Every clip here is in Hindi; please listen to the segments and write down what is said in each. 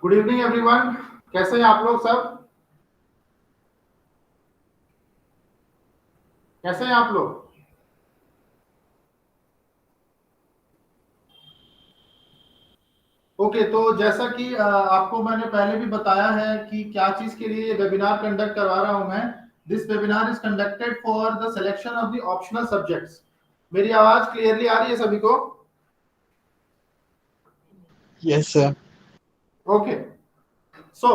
Good evening everyone. कैसे हैं आप लोग सब? कैसे हैं आप लोग? ओके, तो जैसा कि आपको मैंने पहले भी बताया है कि क्या चीज के लिए वेबिनार कंडक्ट करवा रहा हूं मैं। This webinar is conducted for the selection of the optional subjects. मेरी आवाज क्लियरली आ रही है सभी को? Yes sir. ओके, सो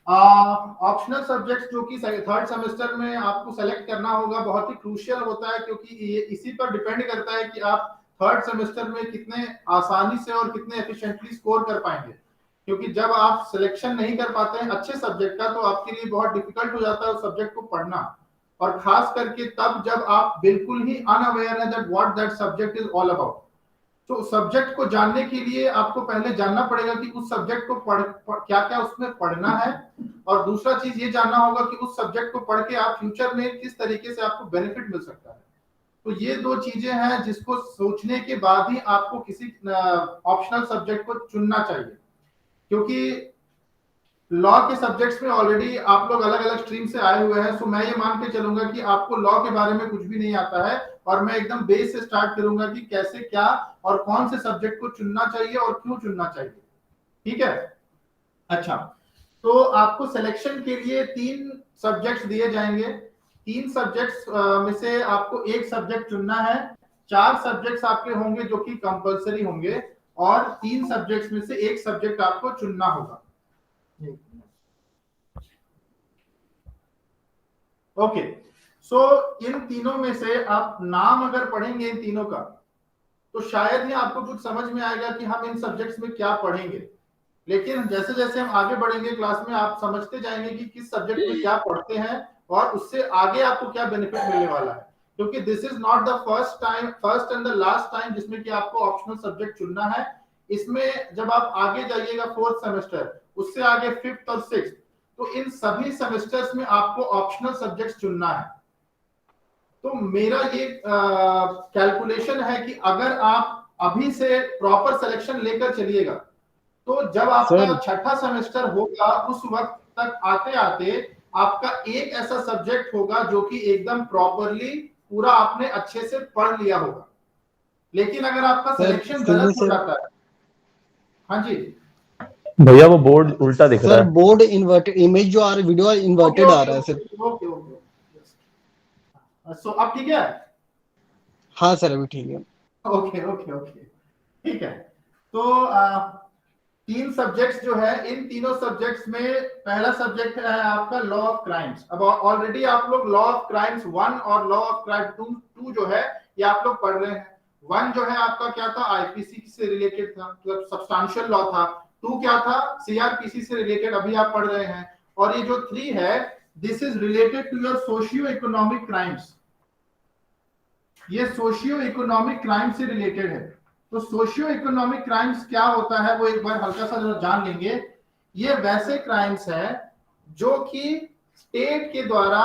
ऑप्शनल सब्जेक्ट्स जो कि थर्ड सेमेस्टर में आपको सेलेक्ट करना होगा बहुत ही क्रूशियल होता है, क्योंकि ये इसी पर डिपेंड करता है कि आप थर्ड सेमेस्टर में कितने आसानी से और कितने एफिशिएंटली स्कोर कर पाएंगे। क्योंकि जब आप सिलेक्शन नहीं कर पाते हैं अच्छे सब्जेक्ट का, तो आपके लिए बहुत डिफिकल्ट हो जाता है उस सब्जेक्ट को पढ़ना। और खास करके तब जब आप बिल्कुल ही अनअवेयर है that what that subject is all about. तो सब्जेक्ट को जानने के लिए आपको पहले जानना पड़ेगा कि उस सब्जेक्ट को क्या क्या उसमें पढ़ना है। और दूसरा चीज ये जानना होगा कि उस सब्जेक्ट को पढ़ के आप फ्यूचर में किस तरीके से आपको बेनिफिट मिल सकता है। तो ये दो चीजें हैं जिसको सोचने के बाद ही आपको किसी ऑप्शनल सब्जेक्ट को चुनना चाहिए। क्योंकि लॉ के सब्जेक्ट्स में ऑलरेडी आप लोग अलग अलग स्ट्रीम से आए हुए हैं, सो मैं ये मान के चलूंगा कि आपको लॉ के बारे में कुछ भी नहीं आता है। और मैं एकदम बेस से स्टार्ट करूंगा कि कैसे क्या और कौन से सब्जेक्ट को चुनना चाहिए और क्यों चुनना चाहिए। ठीक है? अच्छा, तो आपको सिलेक्शन के लिए 3 सब्जेक्ट्स दिए जाएंगे। 3 सब्जेक्ट्स में से आपको एक सब्जेक्ट चुनना है। 4 सब्जेक्ट्स आपके होंगे जो कि कंपलसरी होंगे, और 3 सब्जेक्ट्स में से एक सब्जेक्ट आपको चुनना होगा। ओके, सो इन तीनों में से आप नाम अगर पढ़ेंगे इन तीनों का, तो शायद ही आपको कुछ समझ में आएगा कि हम इन सब्जेक्ट्स में क्या पढ़ेंगे। लेकिन जैसे जैसे हम आगे बढ़ेंगे क्लास में, आप समझते जाएंगे कि किस सब्जेक्ट में क्या पढ़ते हैं और उससे आगे आपको क्या बेनिफिट मिलने वाला है। क्योंकि this is not the first and the last time जिसमें कि आपको ऑप्शनल सब्जेक्ट चुनना है। इसमें जब आप आगे जाइएगा फोर्थ सेमेस्टर, उससे आगे फिफ्थ और सिक्स्थ, तो इन सभी सेमेस्टर्स में आपको ऑप्शनल सब्जेक्ट चुनना है। तो मेरा ये कैलकुलेशन है कि अगर आप अभी से प्रॉपर सिलेक्शन लेकर चलिएगा, तो जब आपका सर छठा सेमेस्टर होगा उस वक्त तक आते आते आपका एक ऐसा सब्जेक्ट होगा जो कि एकदम प्रॉपरली पूरा आपने अच्छे से पढ़ लिया होगा। लेकिन अगर आपका सर सिलेक्शन गलत सुनिए हो सर। जाता है। हाँ जी। भैया वो बोर्ड उल्टा दिख रहा सर है। बोर्ड इन्वर्टेड, इमेज जो आ रहा है, वीडियो ओके इन्वर्टेड आ ओके रहा है sir. Okay okay okay. So अब ठीक है? हाँ सर अभी ठीक है। ओके ओके ओके, ठीक है। तो 3 सब्जेक्ट्स जो है, इन तीनों सब्जेक्ट्स में पहला सब्जेक्ट है आपका लॉ ऑफ क्राइम्स। अब ऑलरेडी आप लोग लॉ ऑफ क्राइम्स 1 और लॉ ऑफ क्राइम 2 जो है ये आप लोग पढ़ रहे हैं। 1 जो है आपका क्या था, आईपीसी से रिलेटेड था, मतलब सब्सटेंशियल लॉ था। 2 क्या था, सीआरपीसी से रिलेटेड अभी आप पढ़ रहे हैं। और ये जो 3 है, this is related to your socio economic crimes. ये सोशियो इकोनॉमिक क्राइम से रिलेटेड है। तो सोशियो इकोनॉमिक क्राइम्स क्या होता है वो एक बार हल्का सा जरा जान लेंगे। ये वैसे क्राइम्स है जो कि स्टेट के द्वारा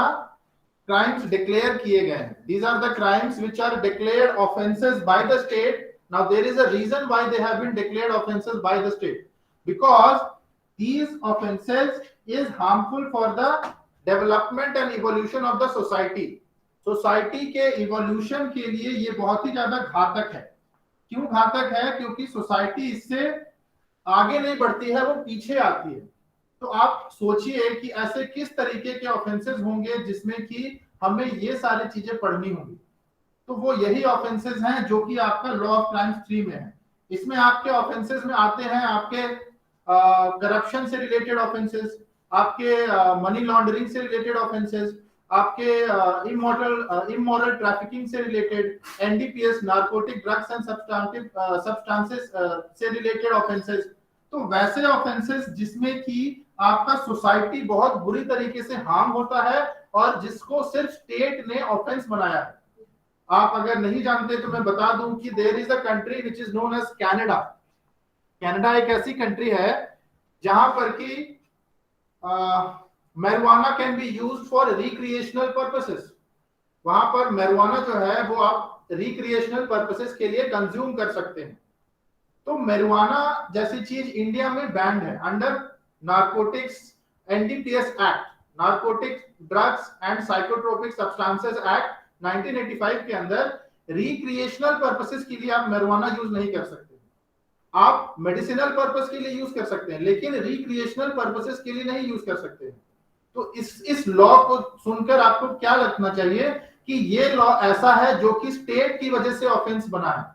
क्राइम्स डिक्लेयर किए गए हैं। These are the crimes which are declared offenses by the state. Now there is a reason why they have been declared offenses by the state, because these offenses is harmful for the development and evolution of the society। Society के इवोल्यूशन के लिए ये बहुत ही ज्यादा घातक है। क्यों घातक है? क्योंकि सोसाइटी इससे आगे नहीं बढ़ती है, वो पीछे आती है। तो आप सोचिए कि ऐसे किस तरीके के ऑफेंसेस होंगे जिसमें कि हमें ये सारी चीजें पढ़नी होंगी। तो वो यही ऑफेंसेस हैं जो कि आपका लॉ ऑफ क्राइम्स 3 में है। इसमें आपके ऑफेंसेस में आते हैं आपके करप्शन से रिलेटेड ऑफेंसेस, आपके मनी लॉन्ड्रिंग से रिलेटेड ऑफेंसेस, आपके इमोरल ट्रैफिकिंग से related, NDPS narcotic drugs and substances से रिलेटेड ऑफेंसेस। तो वैसे ऑफेंसेस जिसमें कि आपका सोसाइटी बहुत बुरी तरीके से हार्म होता है और जिसको सिर्फ स्टेट ने ऑफेंस बनाया है। आप अगर नहीं जानते तो मैं बता दूं कि there is a country which is known as Canada. Canada एक ऐसी कंट्री है जहां पर कि marijuana can be used for recreational purposes. वहां पर मैरिजुआना जो है वो आप रिक्रिएशनल पर्पसेस के लिए कंज्यूम कर सकते हैं। तो marijuana जैसी चीज इंडिया में बैंड है under narcotics NDPS act, narcotics drugs and psychotropic substances act 1985 के अंदर रिक्रिएशनल पर्पसेस के लिए आप marijuana यूज नहीं कर सकते। आप मेडिसिनल पर्पस के लिए यूज कर सकते हैं लेकिन रिक्रिएशनल पर्पसेस के लिए नहीं यूज कर सकते हैं। तो इस लॉ को सुनकर आपको क्या लगना चाहिए कि ये लॉ ऐसा है जो कि स्टेट की वजह से ऑफेंस बना है।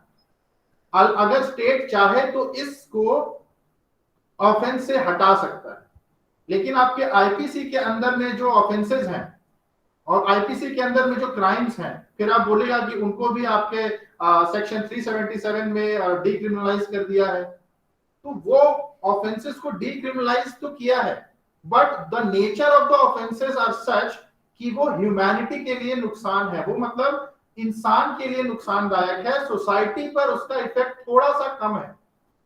अगर स्टेट चाहे तो इसको ऑफेंस से हटा सकता है, लेकिन आपके आईपीसी के अंदर में जो ऑफेंसेस हैं और आईपीसी के अंदर में जो क्राइम्स हैं, फिर आप बोलेगा कि उनको भी आपके सेक्शन 377 में डीक्रिमिनलाइज कर दिया है। तो वो ऑफेंसेस को डीक्रिमिनलाइज तो किया है, but the nature of the offenses are such कि वो ह्यूमैनिटी के लिए नुकसान है, वो मतलब इंसान के लिए नुकसानदायक है, सोसाइटी पर उसका इफेक्ट थोड़ा सा कम है।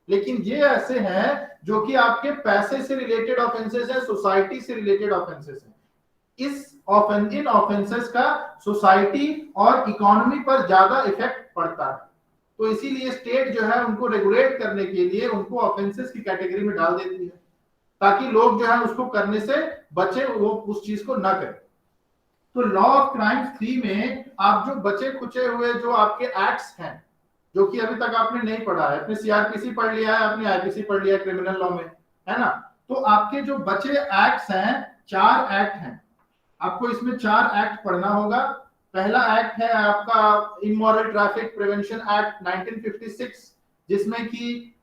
लेकिन ये ऐसे हैं जो कि आपके पैसे से रिलेटेड ऑफेंसेस है, सोसाइटी से रिलेटेड ऑफेंसेस है। इन ऑफेंसेस का सोसाइटी और इकोनॉमी पर ज्यादा इफेक्ट पड़ता है, तो इसीलिए स्टेट जो है उनको रेगुलेट करने के लिए उनको ऑफेंसेस की कैटेगरी में डाल देती है ताकि लोग जो है उसको करने से बचे, वो उस चीज को ना करें। तो लॉ ऑफ क्राइम्स 3 में आप जो बचे खुचे हुए जो आपके एक्ट्स हैं जो कि अभी तक आपने नहीं पढ़ा है, अपने सीआरपीसी पढ़ लिया है, अपने आईपीसी पढ़ लिया है क्रिमिनल लॉ में, है ना, तो आपके जो बचे एक्ट्स हैं 4 एक्ट हैं, आपको इसमें 4 एक्ट पढ़ना होगा। पहला एक्ट है आपका इमोरल ट्रैफिक प्रिवेंशन एक्ट 1956, जिसमें कि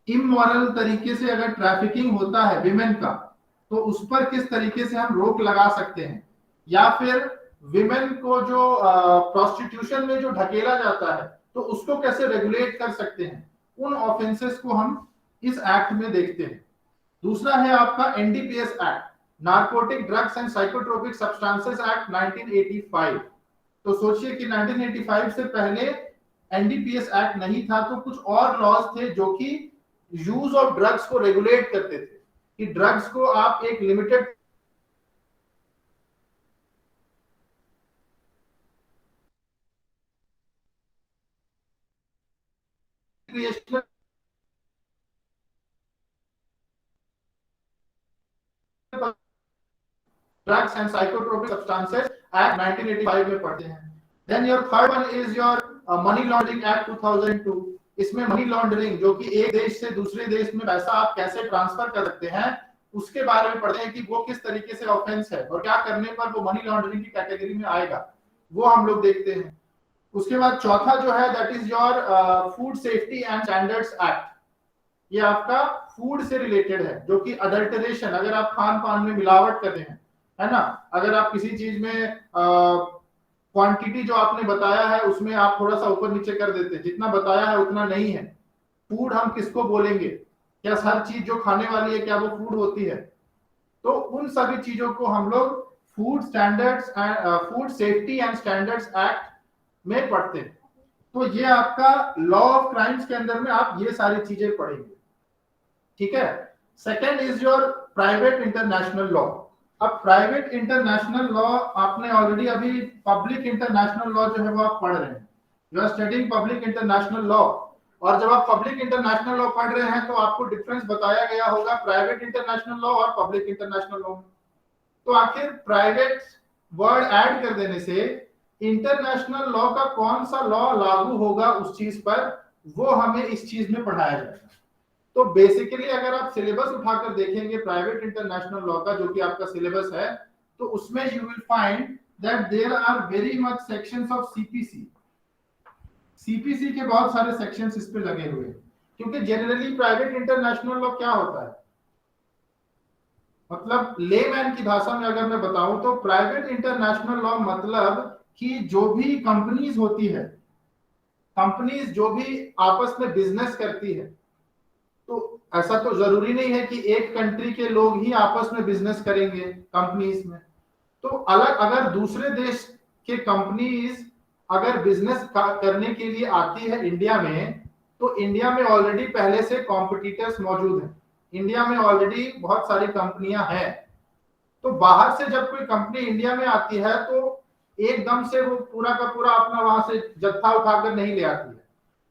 इमोरल तरीके से अगर ट्रैफिकिंग होता है विमेन का तो उस पर किस तरीके से हम रोक लगा सकते हैं, या फिर विमेन को जो प्रोस्टिट्यूशन में जो ढकेला जाता है तो उसको कैसे रेगुलेट कर सकते हैं, उन ऑफेंसेस को हम इस एक्ट में देखते हैं। दूसरा है आपका NDPS act, narcotic drugs and psychotropic substances act 1985। तो सोचिए कि 1985 से पहले एनडीपीएस एक्ट नहीं था, तो कुछ और लॉज थे जो कि यूज ऑफ ड्रग्स को रेगुलेट करते थे कि ड्रग्स को आप एक limited creational drugs and psychotropic substances act 1985 में पढ़ते हैं। Then your third one is your money laundering act 2002। इसमें मनी लॉन्ड्रिंग जो कि एक देश से दूसरे देश में पैसा आप कैसे ट्रांसफर कर सकते हैं उसके बारे में पढ़ते हैं कि वो किस तरीके से ऑफेंस है और क्या करने पर वो मनी लॉन्ड्रिंग की कैटेगरी में आएगा, वो हम लोग देखते हैं। उसके बाद चौथा जो है that is your food safety and standards act. ये आपका फूड से रिलेटेड है, जो कि अडल्टरेशन, अगर आप खान पान में मिलावट कर रहे हैं, है ना, अगर आप किसी चीज में क्वांटिटी जो आपने बताया है उसमें आप थोड़ा सा ऊपर नीचे कर देते हैं, जितना बताया है उतना नहीं है। फूड हम किसको बोलेंगे, क्या हर चीज जो खाने वाली है क्या वो फूड होती है? तो उन सभी चीजों को हम लोग food standards food safety and standards act में पढ़ते हैं। तो ये आपका लॉ ऑफ क्राइम्स के अंदर में आप ये सारी चीजें पढ़ेंगे, ठीक है। Second is your private international law. अब प्राइवेट इंटरनेशनल लॉ आपने ऑलरेडी अभी पब्लिक इंटरनेशनल लॉ जो है वो आप पढ़ रहे हैं, you are studying public international law. और जब आप पब्लिक इंटरनेशनल लॉ पढ़ रहे हैं तो आपको डिफरेंस बताया गया होगा प्राइवेट इंटरनेशनल लॉ और पब्लिक इंटरनेशनल लॉ। तो आखिर प्राइवेट वर्ड ऐड कर देने से इंटरनेशनल लॉ का कौन सा लॉ लागू होगा उस चीज पर, वो हमें इस चीज में पढ़ाया जाएगा। तो बेसिकली अगर आप सिलेबस उठाकर देखेंगे प्राइवेट इंटरनेशनल लॉ का जो कि आपका सिलेबस है, तो उसमें you will find that there are very much sections of CPC. CPC के बहुत सारे सेक्शंस इस पे लगे हुए हैं, क्योंकि जनरली प्राइवेट इंटरनेशनल लॉ क्या होता है, मतलब लेमैन की भाषा में अगर मैं बताऊं तो प्राइवेट इंटरनेशनल लॉ मतलब कि जो भी कंपनीज होती है, कंपनीज जो भी आपस में बिजनेस करती है, तो ऐसा तो जरूरी नहीं है कि एक कंट्री के लोग ही आपस में बिजनेस करेंगे कंपनीज में। तो अलग अगर दूसरे देश के कंपनीज अगर बिजनेस करने के लिए आती है इंडिया में, तो इंडिया में ऑलरेडी पहले से कॉम्पिटिटर्स मौजूद हैं, इंडिया में ऑलरेडी बहुत सारी कंपनियां हैं। तो बाहर से जब कोई कंपनी इंडिया में आती है तो एकदम से वो पूरा का पूरा अपना वहां से जत्था उठाकर नहीं ले आती है।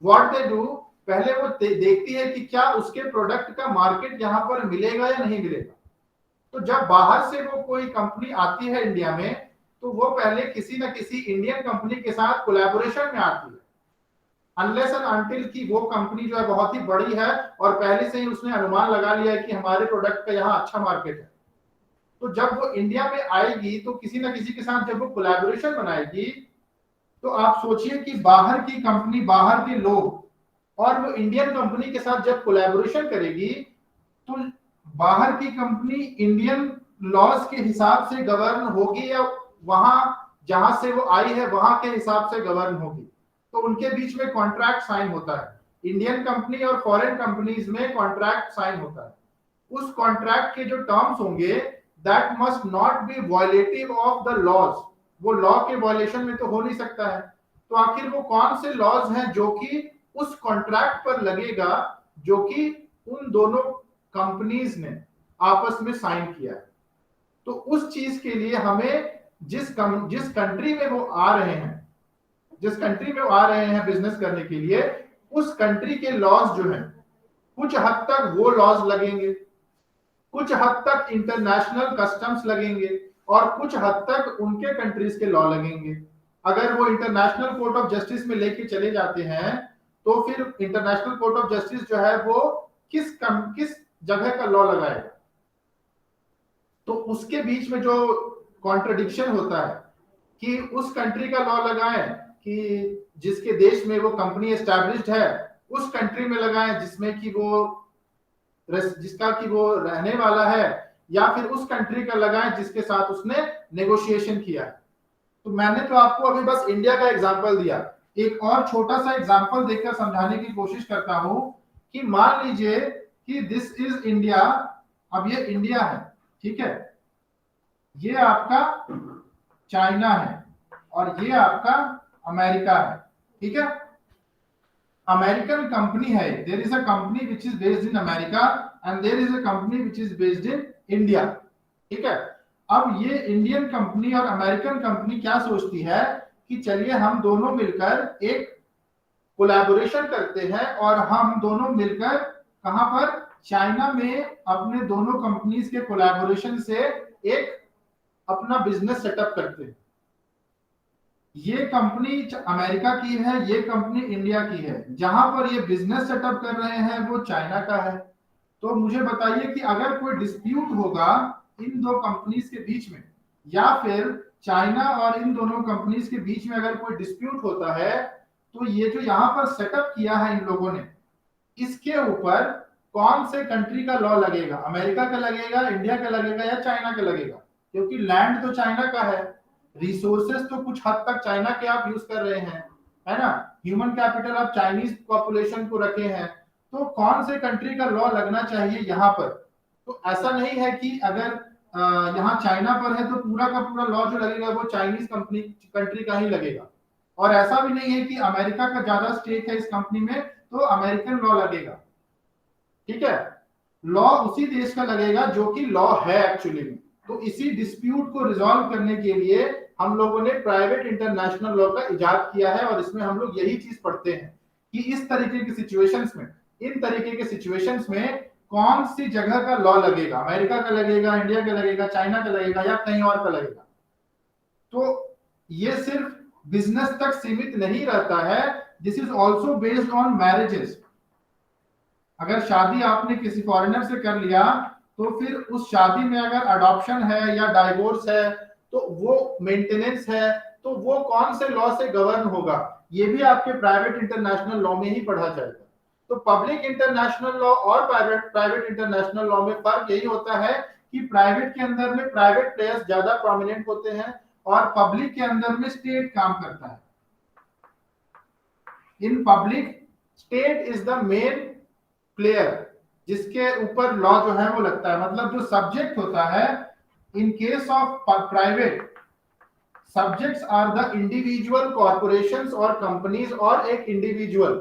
व्हाट दे डू, पहले वो देखती है कि क्या उसके प्रोडक्ट का मार्केट यहाँ पर मिलेगा या नहीं मिलेगा। तो जब बाहर से वो कोई कंपनी आती है इंडिया में, तो वो पहले किसी न किसी इंडियन कंपनी के साथ कोलैबोरेशन में आती है, अनलेस एंड अनटिल कि वो कंपनी जो है बहुत ही बड़ी है और पहले से ही उसने अनुमान लगा लिया है कि हमारे प्रोडक्ट का यहाँ अच्छा मार्केट है। तो जब वो इंडिया में आएगी तो किसी न किसी के साथ जब वो कोलैबोरेशन बनाएगी, तो आप सोचिए कि बाहर की कंपनी, बाहर के लोग और वो इंडियन कंपनी के साथ जब कोलैबोरेशन करेगी, तो बाहर की कंपनी इंडियन लॉज के हिसाब से गवर्न होगी या वहां जहां से वो आई है वहां के हिसाब से गवर्न होगी। तो उनके बीच में कॉन्ट्रैक्ट साइन होता है, इंडियन कंपनी और फॉरेन कंपनीज में कॉन्ट्रैक्ट साइन होता है। उस कॉन्ट्रैक्ट के जो टर्म्स होंगे, that must not be violative of the laws, वो लॉ के वायलेशन में तो हो नहीं सकता है। तो आखिर वो कौन से लॉज हैं जो कि उस कॉन्ट्रैक्ट पर लगेगा जो कि उन दोनों कंपनीज ने आपस में साइन किया है। तो उस चीज के लिए हमें जिस कंट्री में वो आ रहे हैं, जिस कंट्री में वो आ रहे हैं बिजनेस करने के लिए, उस कंट्री के लॉज जो हैं, कुछ हद तक वो लॉज लगेंगे, कुछ हद तक इंटरनेशनल कस्टम्स लगेंगे और कुछ हद तक उनके कंट्रीज के लॉ लगेंगे। अगर वो इंटरनेशनल कोर्ट ऑफ जस्टिस में लेके चले जाते हैं, तो फिर इंटरनेशनल कोर्ट ऑफ जस्टिस जो है वो किस जगह का लॉ लगाएगा। तो उसके बीच में जो कॉन्ट्रडिक्शन होता है कि उस कंट्री का लॉ लगाएं कि जिसके देश में वो कंपनी एस्टैब्लिश्ड है, उस कंट्री में लगाएं जिसमें कि जिसका कि वो रहने वाला है, या फिर उस कंट्री का लगाएं जिसके साथ उसने नेगोशिएशन किया है। तो मैंने तो आपको अभी बस इंडिया का एग्जांपल दिया, एक और छोटा सा एग्जांपल देकर समझाने की कोशिश करता हूं कि मान लीजिए कि दिस इज इंडिया, अब ये इंडिया है, ठीक है, ये आपका चाइना है और ये आपका अमेरिका है, ठीक है। अमेरिकन कंपनी है, there is a company which is based in America and there is a company which is based in India, ठीक है। अब ये इंडियन कंपनी और अमेरिकन कंपनी क्या सोचती है कि चलिए हम दोनों मिलकर एक कोलैबोरेशन करते हैं और हम दोनों मिलकर कहां पर, चाइना में अपने दोनों कंपनीज के कोलैबोरेशन से एक अपना बिजनेस सेटअप करते हैं। ये कंपनी अमेरिका की है, ये कंपनी इंडिया की है, जहां पर ये बिजनेस सेटअप कर रहे हैं वो चाइना का है। तो मुझे बताइए कि अगर कोई डिस्प्यूट होगा इन दो कंपनीज के बीच में, या फिर चाइना और इन दोनों कंपनीज के बीच में अगर कोई डिस्प्यूट होता है, तो ये जो यहाँ पर सेटअप किया है इन लोगों ने, इसके ऊपर कौन से कंट्री का लॉ लगेगा, अमेरिका का लगेगा, इंडिया का लगेगा या चाइना का लगेगा। क्योंकि लैंड तो चाइना का है, रिसोर्सेस तो कुछ हद तक चाइना के आप यूज कर रहे हैं, है ना, ह्यूमन कैपिटल आप चाइनीज पॉपुलेशन को रखे हैं, तो कौन से कंट्री का लॉ लगना चाहिए यहाँ पर। तो ऐसा नहीं है कि अगर यहाँ चाइना पर है तो पूरा का पूरा लॉ जो लगेगा वो चाइनीज कंट्री का ही लगेगा, और ऐसा भी नहीं है कि अमेरिका का ज्यादा स्टेक है इस कंपनी में तो अमेरिकन लॉ लगेगा, ठीक है। लॉ उसी देश का लगेगा जो कि लॉ है एक्चुअली में। तो इसी डिस्प्यूट को रिजॉल्व करने के लिए हम लोगों ने प्राइवेट इंटरनेशनल लॉ का इजाद किया है, और इसमें हम लोग यही चीज पढ़ते हैं कि इस तरीके की सिचुएशंस में, इन तरीके के सिचुएशंस में कौन सी जगह का लॉ लगेगा, अमेरिका का लगेगा, इंडिया का लगेगा, चाइना का लगेगा या कहीं और का लगेगा। तो ये सिर्फ बिजनेस तक सीमित नहीं रहता है, this is also based on marriages. अगर शादी आपने किसी फॉरेनर से कर लिया, तो फिर उस शादी में अगर अडॉप्शन है या डाइवोर्स है, तो वो मेंटेनेंस है, तो वो कौन से लॉ से गवर्न होगा, ये भी आपके प्राइवेट इंटरनेशनल लॉ में ही पढ़ा जाएगा। तो पब्लिक इंटरनेशनल लॉ और प्राइवेट इंटरनेशनल लॉ में फर्क यही होता है कि प्राइवेट के अंदर में प्राइवेट प्लेयर्स ज्यादा प्रोमिनेंट होते हैं और पब्लिक के अंदर में स्टेट काम करता है। In public state is the main player जिसके ऊपर लॉ जो है वो लगता है, मतलब जो सब्जेक्ट होता है। In case of private, subjects are the individual corporations और कंपनीज और एक इंडिविजुअल।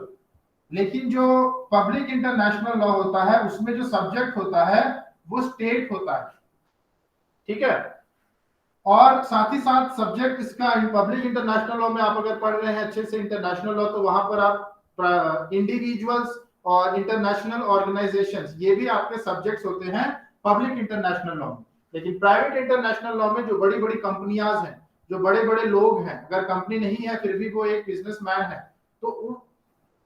लेकिन जो पब्लिक इंटरनेशनल लॉ होता है उसमें जो सब्जेक्ट होता है वो स्टेट होता है, ठीक है। और साथ ही साथ सब्जेक्ट इसका पब्लिक इंटरनेशनल लॉ में आप अगर पढ़ रहे हैं अच्छे से इंटरनेशनल लॉ, तो वहां पर आप इंडिविजुअल्स और इंटरनेशनल ऑर्गेनाइजेशंस, ये भी आपके सब्जेक्ट्स होते हैं पब्लिक इंटरनेशनल लॉ में। लेकिन प्राइवेट इंटरनेशनल लॉ में जो बड़ी बड़ी कंपनियां हैं, जो बड़े बड़े लोग हैं, अगर कंपनी नहीं है फिर भी वो एक बिजनेसमैन है, तो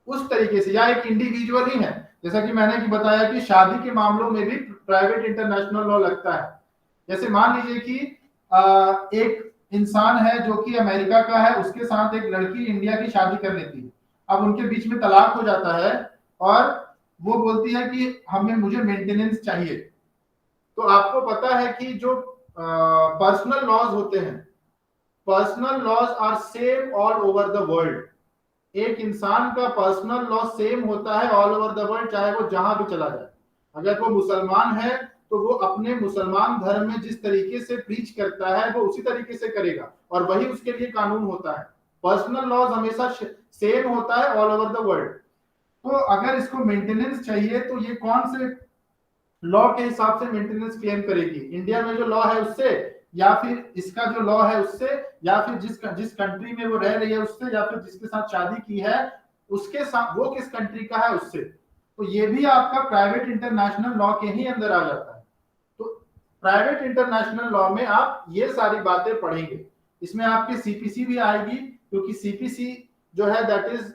उस तरीके से, या एक इंडिविजुअल ही है, जैसा कि मैंने कि बताया कि शादी के मामलों में भी प्राइवेट इंटरनेशनल लॉ लगता है। जैसे मान लीजिए कि एक इंसान है जो कि अमेरिका का है, उसके साथ एक लड़की इंडिया की शादी कर लेती है। अब उनके बीच में तलाक हो जाता है और वो बोलती है कि मुझे मेंटेनेंस चाहिए। तो आपको पता है कि जो पर्सनल लॉज होते हैं, personal laws are same all over the world. एक इंसान का पर्सनल लॉ सेम होता है ऑल ओवर द वर्ल्ड, चाहे वो जहां भी चला जाए। अगर वो मुसलमान है तो वो अपने मुसलमान धर्म में जिस तरीके से प्रीच करता है वो उसी तरीके से करेगा, और वही उसके लिए कानून होता है। पर्सनल लॉज हमेशा सेम होता है ऑल ओवर द वर्ल्ड। तो अगर इसको मेंटेनेंस चाहिए तो ये कौन से लॉ के हिसाब से मेंटेनेंस क्लेम करेगी? इंडिया में जो लॉ है उससे, या फिर इसका जो लॉ है उससे, या फिर जिस कंट्री में वो रह रही है उससे, या फिर जिसके साथ शादी की है उसके साथ, वो किस कंट्री का है उससे। तो ये भी आपका प्राइवेट इंटरनेशनल लॉ के ही अंदर आ जाता है। तो प्राइवेट इंटरनेशनल लॉ में आप ये सारी बातें पढ़ेंगे। इसमें आपके सीपीसी भी आएगी, क्योंकि सीपीसी जो है दैट इज,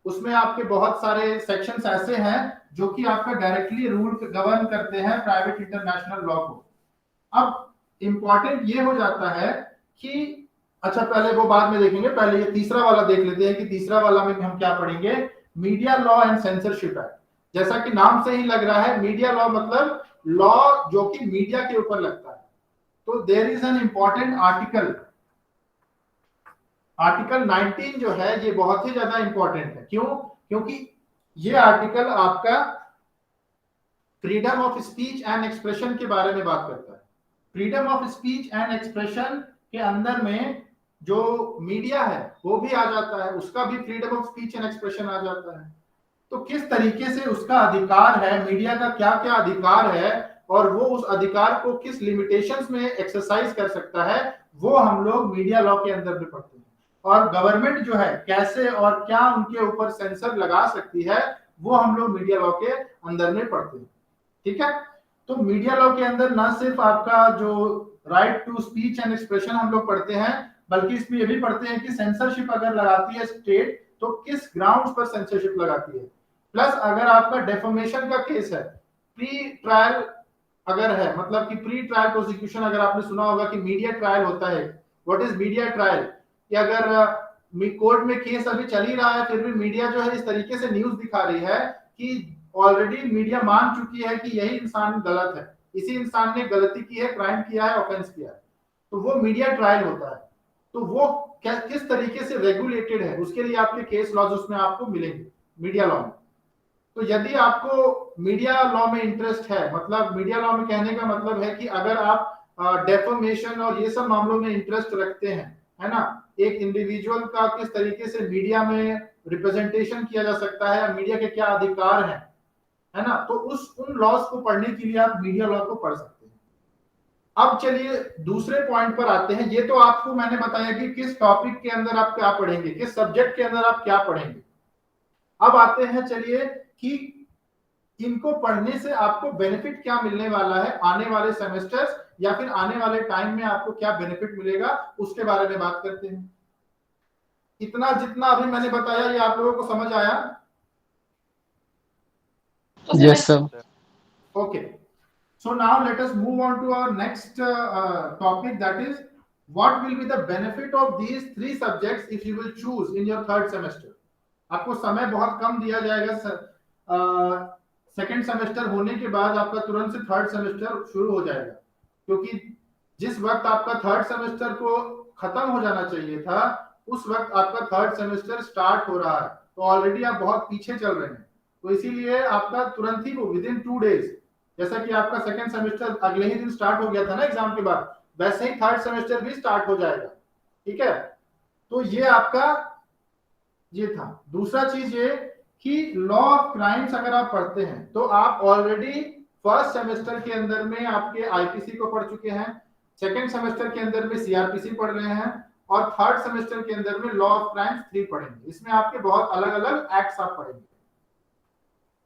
उसमें आपके बहुत सारे सेक्शंस ऐसे हैं जो कि आपका डायरेक्टली रूल गवर्न करते हैं प्राइवेट इंटरनेशनल लॉ को। अब इंपॉर्टेंट ये हो जाता है कि, अच्छा पहले वो बाद में देखेंगे, पहले ये तीसरा वाला देख लेते हैं कि तीसरा वाला में हम क्या पढ़ेंगे। Media law and censorship act. जैसा कि नाम से ही लग रहा है, मीडिया लॉ मतलब लॉ जो कि मीडिया के ऊपर लगता है। तो there is an important article, article 19 जो है ये बहुत ही ज्यादा इंपॉर्टेंट है। क्यों? क्योंकि ये आर्टिकल आपका freedom of speech and expression के बारे में बात करता है। Freedom of speech and expression के अंदर में जो मीडिया है वो भी आ जाता है, उसका भी freedom of speech and expression आ जाता है। तो किस तरीके से उसका अधिकार है, मीडिया का क्या क्या अधिकार है, और वो उस अधिकार को किस लिमिटेशंस में एक्सरसाइज कर सकता है, वो हम लोग मीडिया लॉ के अंदर भी पढ़ते हैं। और गवर्नमेंट जो है कैसे और क्या उनके ऊपर सेंसर लगा सकती है, वो हम लोग मीडिया लॉ के अंदर में पढ़ते हैं। ठीक है? तो मीडिया लॉ के अंदर ना सिर्फ आपका जो right to speech and expression हम लोग पढ़ते हैं, बल्कि इसमें ये भी पढ़ते हैं कि सेंसरशिप अगर लगाती है स्टेट तो किस ग्राउंड्स पर सेंसरशिप लगाती है। प्लस अगर आपका डेफोमेशन का केस है, प्री ट्रायल अगर है, मतलब कि प्री ट्रायल प्रोसिक्यूशन, अगर आपने सुना होगा कि मीडिया ट्रायल होता है। What is media trial? कि अगर कोर्ट में केस अभी चल ही रहा है फिर भी मीडिया जो है इस तरीके से न्यूज दिखा रही है कि ऑलरेडी मीडिया मान चुकी है कि यही इंसान गलत है, इसी इंसान ने गलती की है, क्राइम किया है, ऑफेंस किया है, तो वो मीडिया ट्रायल होता है। तो वो किस तरीके से रेगुलेटेड है, उसके लिए आपके केस लॉज उसमें आपको मिलेंगे मीडिया लॉ में। तो यदि आपको मीडिया लॉ में इंटरेस्ट है, मतलब मीडिया लॉ में कहने का मतलब है कि अगर आप डेफोमेशन और ये सब मामलों में इंटरेस्ट रखते हैं, है ना, एक इंडिविजुअल का किस तरीके से मीडिया में रिप्रेजेंटेशन किया जा सकता है, मीडिया के क्या अधिकार हैं, है ना, तो उन लॉज को पढ़ने के लिए आप मीडिया लॉ को पढ़ सकते हैं। अब चलिए दूसरे पॉइंट पर आते हैं। ये तो आपको मैंने बताया कि किस टॉपिक के अंदर आप क्या पढ़ेंगे, किस सब्जेक्ट के अंदर आप क्या पढ़ेंगे। अब आते हैं चलिए कि इनको पढ़ने से आपको बेनिफिट क्या मिलने वाला है आने वाले सेमेस्टर्स, या फिर आने वाले टाइम में आपको क्या बेनिफिट मिलेगा, उसके बारे में बात करते हैं। इतना जितना अभी मैंने बताया ये आप लोगों को समझ आया? Yes, sir. Okay. So now let us move on to our next topic, that is what will be the benefit of these three subjects if you will choose in your third semester. आपको समय बहुत कम दिया जाएगा। सेकेंड सेमेस्टर होने के बाद आपका तुरंत से थर्ड सेमेस्टर शुरू हो जाएगा, क्योंकि जिस वक्त आपका थर्ड सेमेस्टर को खत्म हो जाना चाहिए था उस वक्त आपका थर्ड सेमेस्टर स्टार्ट हो रहा है, तो ऑलरेडी आप बहुत पीछे चल रहे हैं। तो इसीलिए आपका तुरंत ही वो विदिन 2 डेज, जैसा कि आपका सेकेंड सेमेस्टर अगले ही दिन स्टार्ट हो गया था ना एग्जाम के बाद, वैसे ही थर्ड सेमेस्टर भी स्टार्ट हो जाएगा। ठीक है? तो ये आपका ये था। दूसरा चीज ये कि लॉ ऑफ क्राइम्स अगर आप पढ़ते हैं तो आप ऑलरेडी फर्स्ट सेमेस्टर के अंदर में आपके आईपीसी को पढ़ चुके हैं, सेकेंड सेमेस्टर के अंदर में सीआरपीसी पढ़ रहे हैं, और थर्ड सेमेस्टर के अंदर में लॉ ऑफ क्राइम्स 3 पढ़ेंगे। इसमें आपके बहुत अलग अलग एक्ट्स आप पढ़ेंगे।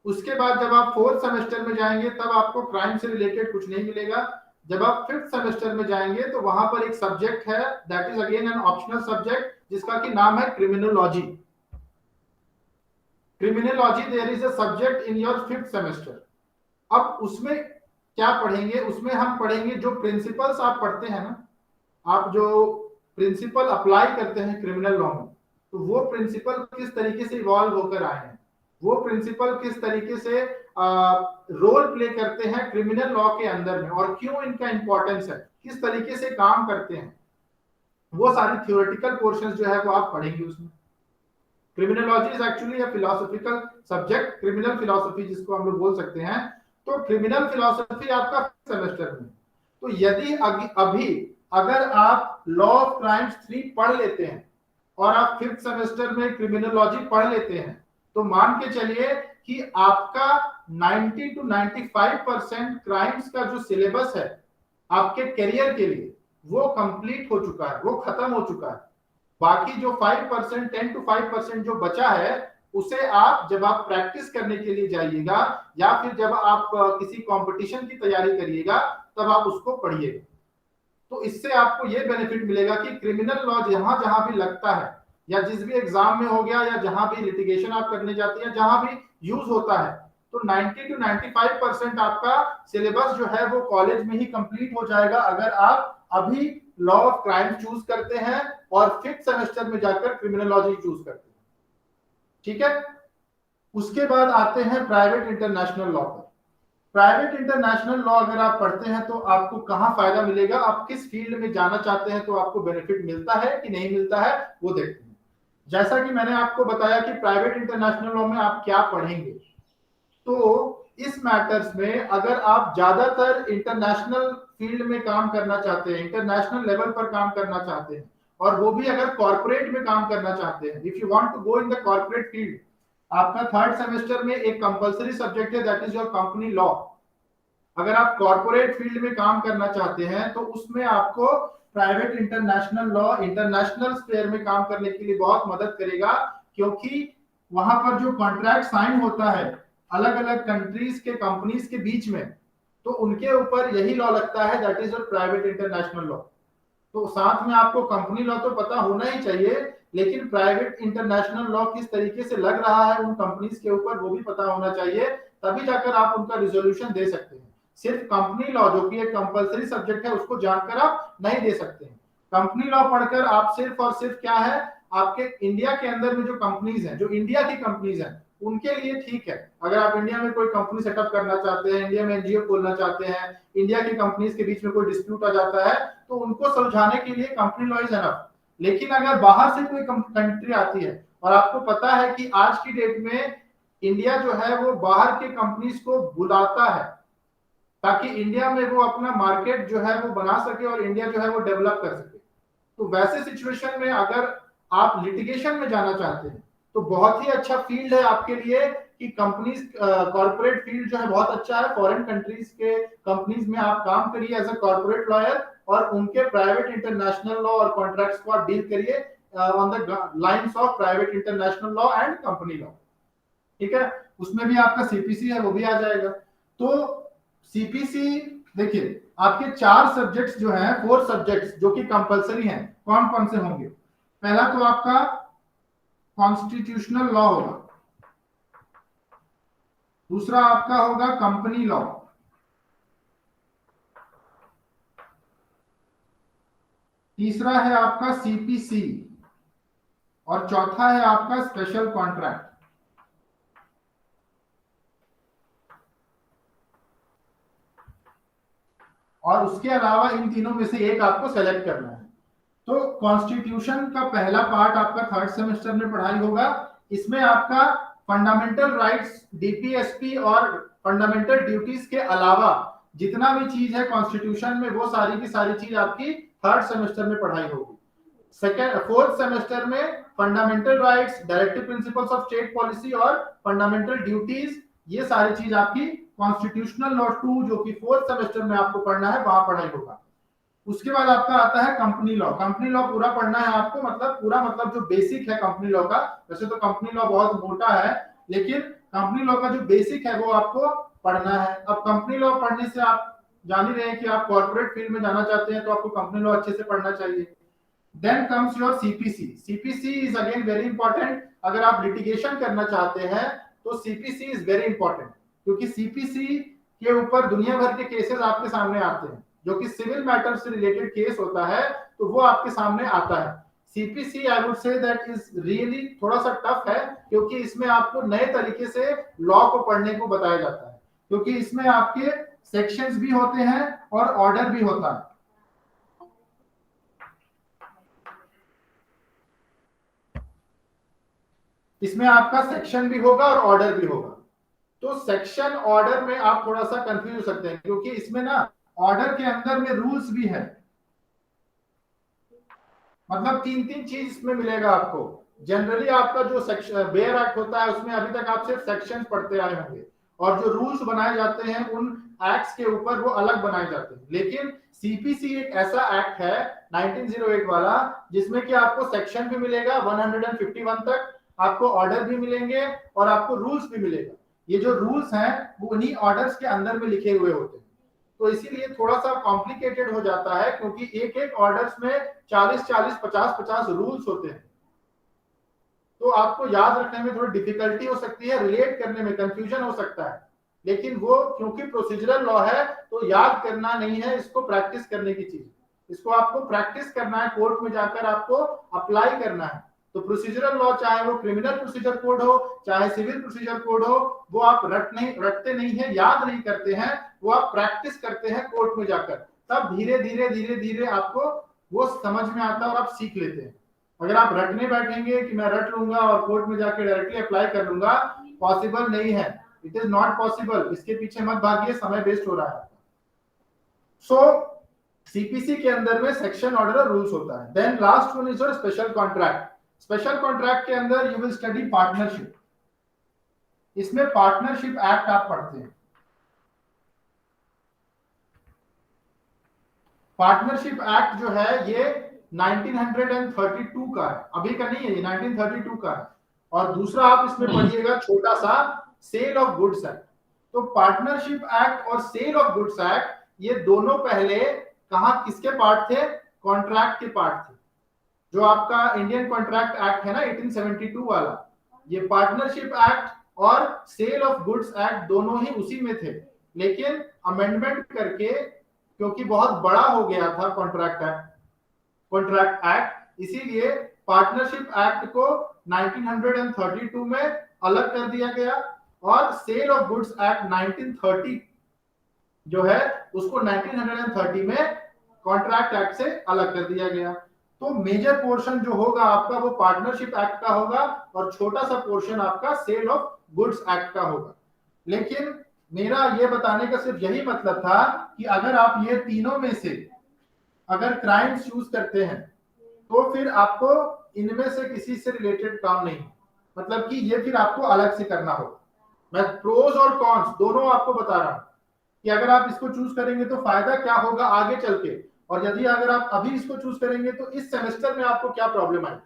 उसके बाद जब आप फोर्थ सेमेस्टर में जाएंगे तब आपको क्राइम से रिलेटेड कुछ नहीं मिलेगा। जब आप फिफ्थ सेमेस्टर में जाएंगे तो वहां पर एक सब्जेक्ट है, that is again an optional subject, जिसका कि नाम है criminology. Criminology there is a subject in your fifth semester. अब उसमें क्या पढ़ेंगे? उसमें हम पढ़ेंगे जो प्रिंसिपल्स आप पढ़ते हैं ना, आप जो प्रिंसिपल अप्लाई करते हैं क्रिमिनल लॉ में, तो वो प्रिंसिपल किस तरीके से इवॉल्व होकर आए हैं, वो प्रिंसिपल किस तरीके से रोल प्ले करते हैं क्रिमिनल लॉ के अंदर में, और क्यों इनका इंपॉर्टेंस है, किस तरीके से काम करते हैं, वो सारी थ्योरेटिकल पोर्शंस जो है वो आप पढ़ेंगे उसमें। Criminology is actually a philosophical subject, criminal philosophy जिसको हम लोग बोल सकते हैं। तो क्रिमिनल फिलोसॉफी आपका सेमेस्टर में, तो यदि अभी अगर आप लॉ ऑफ क्राइम्स 3 पढ़ लेते हैं और आप फिफ्थ सेमेस्टर में क्रिमिनोलॉजी पढ़ लेते हैं, तो मान के चलिए कि आपका 90 to 95% क्राइम्स का जो सिलेबस है आपके करियर के लिए वो कंप्लीट हो चुका है, वो खत्म हो चुका है। बाकी जो 5%, 10 to 5% जो बचा है, उसे आप जब आप प्रैक्टिस करने के लिए जाइएगा या फिर जब आप किसी कंपटीशन की तैयारी करिएगा तब आप उसको पढ़िएगा। तो इससे आपको ये बेनिफिट मिलेगा कि क्रिमिनल लॉ जहां जहां भी लगता है, या जिस भी एग्जाम में हो गया, या जहां भी लिटिगेशन आप करने जाते हैं, जहां भी यूज होता है, तो 90 to 95% आपका सिलेबस जो है वो कॉलेज में ही कंप्लीट हो जाएगा अगर आप अभी लॉ ऑफ क्राइम चूज करते हैं और फिफ्थ सेमेस्टर में जाकर क्रिमिनोलॉजी चूज करते हैं। ठीक है, उसके बाद आते हैं प्राइवेट इंटरनेशनल लॉ पर। प्राइवेट इंटरनेशनल लॉ अगर आप पढ़ते हैं तो आपको कहां फायदा मिलेगा, आप किस फील्ड में जाना चाहते हैं तो आपको बेनिफिट मिलता है कि नहीं मिलता है, वो देखते हैं। जैसा कि मैंने आपको बताया कि प्राइवेट इंटरनेशनल लॉ में आप क्या पढ़ेंगे, तो इस मैटर्स में अगर आप ज्यादातर इंटरनेशनल फील्ड में काम करना चाहते हैं, इंटरनेशनल लेवल पर काम करना चाहते हैं, और वो भी अगर कॉर्पोरेट में काम करना चाहते हैं, if you want to go in the corporate field, आपका थर्ड सेमेस्टर में एक कंपलसरी सब्जेक्ट है, that is your company law. अगर आप कॉर्पोरेट फील्ड में काम करना चाहते हैं तो उसमें आपको private international law international sphere में काम करने के लिए बहुत मदद करेगा, क्योंकि वहां पर जो कॉन्ट्रैक्ट साइन होता है अलग अलग कंट्रीज के कंपनीज के बीच में, तो उनके ऊपर यही लॉ लगता है, that is your private international law. तो साथ में आपको कंपनी लॉ तो पता होना ही चाहिए, लेकिन प्राइवेट इंटरनेशनल लॉ किस तरीके से लग रहा है उन कंपनीज के ऊपर वो भी पता होना चाहिए, तभी जाकर आप उनका रिजोल्यूशन दे सकते हैं। सिर्फ कंपनी लॉ जो कि एक कंपलसरी सब्जेक्ट है उसको जानकर आप नहीं दे सकते हैं। कंपनी लॉ पढ़कर आप सिर्फ और सिर्फ क्या है, आपके इंडिया के अंदर में जो कंपनीज हैं, जो इंडिया की कंपनीज हैं, उनके लिए ठीक है। अगर आप इंडिया में कोई कंपनी सेटअप करना चाहते हैं, इंडिया में एनजीओ खोलना चाहते हैं, इंडिया की कंपनीज के बीच में कोई डिस्प्यूट आ जाता है, तो उनको सुलझाने के लिए कंपनी लॉ इज एनफ। लेकिन अगर बाहर से कोई कंट्री आती है और आपको पता है कि आज की डेट में इंडिया जो है वो बाहर के कंपनीज को बुलाता है ताकि इंडिया में वो अपना मार्केट जो है वो बना सके और इंडिया जो है वो डेवलप कर सके, तो वैसे सिचुएशन में अगर आप लिटिगेशन में जाना चाहते हैं तो बहुत ही अच्छा फील्ड है आपके लिए कि कंपनीज कॉर्पोरेट फील्ड जो है बहुत अच्छा है। फॉरेन कंट्रीज के कंपनीज में आप काम करिए एज अ कॉर्पोरेट लॉयर और उनके प्राइवेट इंटरनेशनल लॉ और कॉन्ट्रैक्ट्स को आप डील करिए on the lines of private international law and company law. ठीक है, उसमें भी आपका सीपीसी है वो भी आ जाएगा। तो सीपीसी देखिए आपके 4 सब्जेक्ट्स जो हैं, 4 सब्जेक्ट्स जो कि कंपलसरी हैं, कौन कौन से होंगे? पहला तो आपका कॉन्स्टिट्यूशनल लॉ होगा, दूसरा आपका होगा कंपनी लॉ, तीसरा है आपका सीपीसी, और चौथा है आपका स्पेशल कॉन्ट्रैक्ट। और उसके अलावा इन तीनों में से एक आपको सेलेक्ट करना है। तो कॉन्स्टिट्यूशन का पहला पार्ट आपका थर्ड सेमेस्टर में पढ़ाई होगा। इसमें आपका फंडामेंटल राइट्स, डीपीएसपी और फंडामेंटल ड्यूटीज के अलावा जितना भी चीज है कॉन्स्टिट्यूशन में, वो सारी की सारी चीज आपकी थर्ड सेमेस्टर में पढ़ाई होगी। फोर्थ सेमेस्टर में fundamental rights, directive principles of state policy और फंडामेंटल ड्यूटीज, ये सारी चीज आपकी कॉन्स्टिट्यूशनल लॉ 2 जो कि फोर्थ सेमेस्टर में आपको पढ़ना है, वहां पढ़ाई होगा। उसके बाद आपका आता है कंपनी लॉ। कंपनी लॉ पूरा पढ़ना है आपको, मतलब पूरा मतलब जो बेसिक है कंपनी लॉ का। वैसे तो कंपनी लॉ बहुत मोटा है, लेकिन कंपनी लॉ का जो बेसिक है वो आपको पढ़ना है। अब कंपनी लॉ पढ़ने से आप जान ही रहे हैं कि आप कॉर्पोरेट फील्ड में जाना चाहते हैं तो आपको कंपनी लॉ अच्छे से पढ़ना चाहिए। Then comes your CPC. CPC is again very important. अगर आप लिटिगेशन करना चाहते हैं तो सीपीसी इज वेरी इंपॉर्टेंट, क्योंकि सीपीसी के ऊपर दुनिया भर के केसेस आपके सामने आते हैं। जो कि सिविल मैटर से रिलेटेड केस होता है तो वो आपके सामने आता है। CPC I would say that is really थोड़ा सा टफ है, क्योंकि इसमें आपको नए तरीके से लॉ को पढ़ने को बताया जाता है, क्योंकि इसमें आपके सेक्शंस भी होते हैं और ऑर्डर भी होता है। इसमें आपका सेक्शन भी होगा और ऑर्डर भी होगा। तो सेक्शन ऑर्डर में आप थोड़ा सा कंफ्यूज हो सकते हैं, क्योंकि इसमें ना ऑर्डर के अंदर में रूल्स भी है। मतलब तीन तीन चीज इसमें मिलेगा आपको। जनरली आपका जो सेक्शन बेयर एक्ट होता है उसमें अभी तक आप सिर्फ सेक्शन पढ़ते आए होंगे, और जो रूल्स बनाए जाते हैं उन एक्ट्स के ऊपर वो अलग बनाए जाते हैं। लेकिन सीपीसी एक ऐसा एक्ट है 1908 वाला, जिसमें कि आपको सेक्शन भी मिलेगा 151 तक, आपको ऑर्डर भी मिलेंगे और आपको रूल्स भी मिलेगा। ये जो रूल्स हैं वो उन्हीं ऑर्डर्स के अंदर में लिखे हुए होते हैं। तो इसीलिए थोड़ा सा कॉम्प्लिकेटेड हो जाता है, क्योंकि एक एक ऑर्डर्स में 40-40, 50-50 रूल्स होते हैं। तो आपको याद रखने में थोड़ी डिफिकल्टी हो सकती है, रिलेट करने में कंफ्यूजन हो सकता है। लेकिन वो क्योंकि प्रोसीजरल लॉ है तो याद करना नहीं है, इसको प्रैक्टिस करने की चीज। इसको आपको प्रैक्टिस करना है, कोर्ट में जाकर आपको अप्लाई करना है। तो प्रोसीजरल लॉ, चाहे वो क्रिमिनल प्रोसीजर कोड हो चाहे सिविल प्रोसीजर कोड हो, वो आप रटते नहीं है, याद नहीं करते हैं, वो आप प्रैक्टिस करते हैं कोर्ट में जाकर। तब धीरे धीरे धीरे धीरे आपको वो समझ में आता है और आप सीख लेते हैं। अगर आप रटने बैठेंगे कि मैं रट लूंगा और कोर्ट में जाके डायरेक्टली अप्लाई कर लूंगा, पॉसिबल नहीं है। It is not possible. इसके पीछे मत भागिए, समय वेस्ट हो रहा है। सो सीपीसी के अंदर में सेक्शन, ऑर्डर और रूल्स होता है। Then last one is your special contract. Special contract के अंदर यू विल स्टडी पार्टनरशिप। इसमें पार्टनरशिप एक्ट आप पढ़ते हैं। पार्टनरशिप एक्ट जो है ये 1932 का है, अभी का नहीं है, ये 1932 का है। और दूसरा आप इसमें पढ़िएगा छोटा सा, सेल ऑफ गुड्स एक्ट। तो पार्टनरशिप एक्ट और सेल ऑफ गुड्स एक्ट ये दोनों पहले कहां किसके पार्ट थे? कॉन्ट्रैक्ट के पार्ट थे। जो आपका इंडियन कॉन्ट्रैक्ट एक्ट है ना 1872 वाला, ये पार्टनरशिप एक्ट और सेल ऑफ गुड्स एक्ट दोनों ही उसी में थे। लेकिन अमेंडमेंट करके, क्योंकि बहुत बड़ा हो गया था कॉन्ट्रैक्ट एक्ट, इसीलिए पार्टनरशिप एक्ट को 1932 में अलग कर दिया गया, और सेल ऑफ गुड्स एक्ट 1930 जो है उसको 1930 में कॉन्ट्रैक्ट एक्ट से अलग कर दिया गया। तो मेजर पोर्शन जो होगा आपका वो पार्टनरशिप एक्ट का होगा, और छोटा सा पोर्शन आपका सेल ऑफ गुड्स एक्ट का होगा। लेकिन मेरा ये बताने का सिर्फ यही मतलब था कि अगर आप ये तीनों में से अगर क्राइम्स चूज करते हैं तो फिर आपको इनमें से किसी से रिलेटेड काम नहीं, मतलब कि ये फिर आपको अलग से करना होगा। मैं प्रोज और कॉन्स दोनों आपको बता रहा हूं कि अगर आप इसको चूज करेंगे तो फायदा क्या होगा आगे चल के, और यदि अगर आप अभी इसको चूज करेंगे तो इस सेमेस्टर में आपको क्या प्रॉब्लम आएगी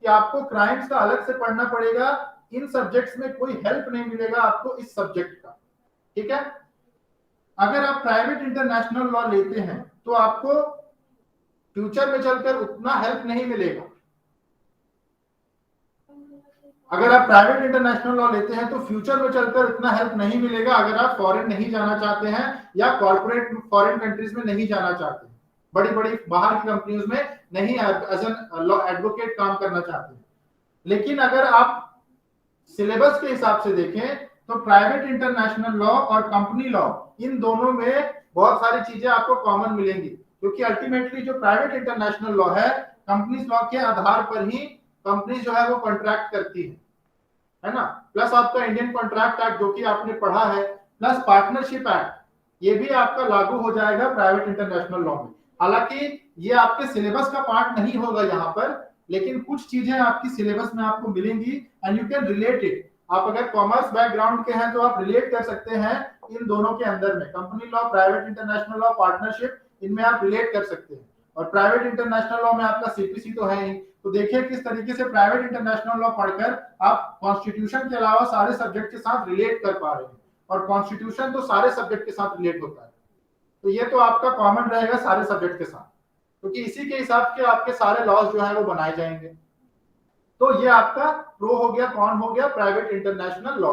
कि आपको क्राइम्स का अलग से पढ़ना पड़ेगा। इन सब्जेक्ट्स में कोई हेल्प नहीं मिलेगा आपको इस सब्जेक्ट का, ठीक है। अगर आप प्राइवेट इंटरनेशनल लॉ लेते हैं तो आपको फ्यूचर में चलकर उतना हेल्प नहीं मिलेगा। अगर आप प्राइवेट इंटरनेशनल लॉ लेते हैं तो फ्यूचर में चलकर उतना हेल्प नहीं मिलेगा, अगर आप फॉरेन नहीं जाना चाहते हैं या कॉर्पोरेट फॉरेन कंट्रीज में नहीं जाना चाहते हैं, बड़ी बड़ी बाहर की कंपनियों में नहीं एज एन लॉ एडवोकेट काम करना चाहते हैं। लेकिन अगर आप सिलेबस के हिसाब से देखें तो प्राइवेट इंटरनेशनल लॉ और कंपनी लॉ, इन दोनों में बहुत सारी चीजें आपको कॉमन मिलेंगी, क्योंकि अल्टीमेटली जो प्राइवेट इंटरनेशनल लॉ है कंपनीज लॉ के आधार पर ही कंपनी जो है वो कॉन्ट्रैक्ट करती है ना। प्लस आपका इंडियन कॉन्ट्रैक्ट एक्ट जो कि आपने पढ़ा है, प्लस पार्टनरशिप एक्ट, ये भी आपका लागू हो जाएगा प्राइवेट इंटरनेशनल लॉ में। हालांकि ये आपके सिलेबस का पार्ट नहीं होगा यहाँ पर, लेकिन कुछ चीजें आपकी सिलेबस में आपको मिलेंगी and you can relate it. आप अगर कॉमर्स बैकग्राउंड के हैं तो आप रिलेट कर सकते हैं इन दोनों के अंदर में, company law, private international law, partnership, इनमें आप रिलेट कर सकते हैं। और प्राइवेट इंटरनेशनल लॉ में आपका सीपीसी तो है ही, तो देखिए किस तरीके से प्राइवेट इंटरनेशनल लॉ पढ़कर आप कॉन्स्टिट्यूशन के अलावा सारे सब्जेक्ट के साथ रिलेट कर पा रहे हैं, और कॉन्स्टिट्यूशन तो सारे सब्जेक्ट के साथ रिलेट होता है, तो ये तो आपका कॉमन रहेगा सारे सब्जेक्ट के साथ, क्योंकि इसी के हिसाब के आपके सारे लॉज जो है वो बनाए जाएंगे। तो ये आपका प्रो हो गया, कॉन हो गया प्राइवेट इंटरनेशनल लॉ।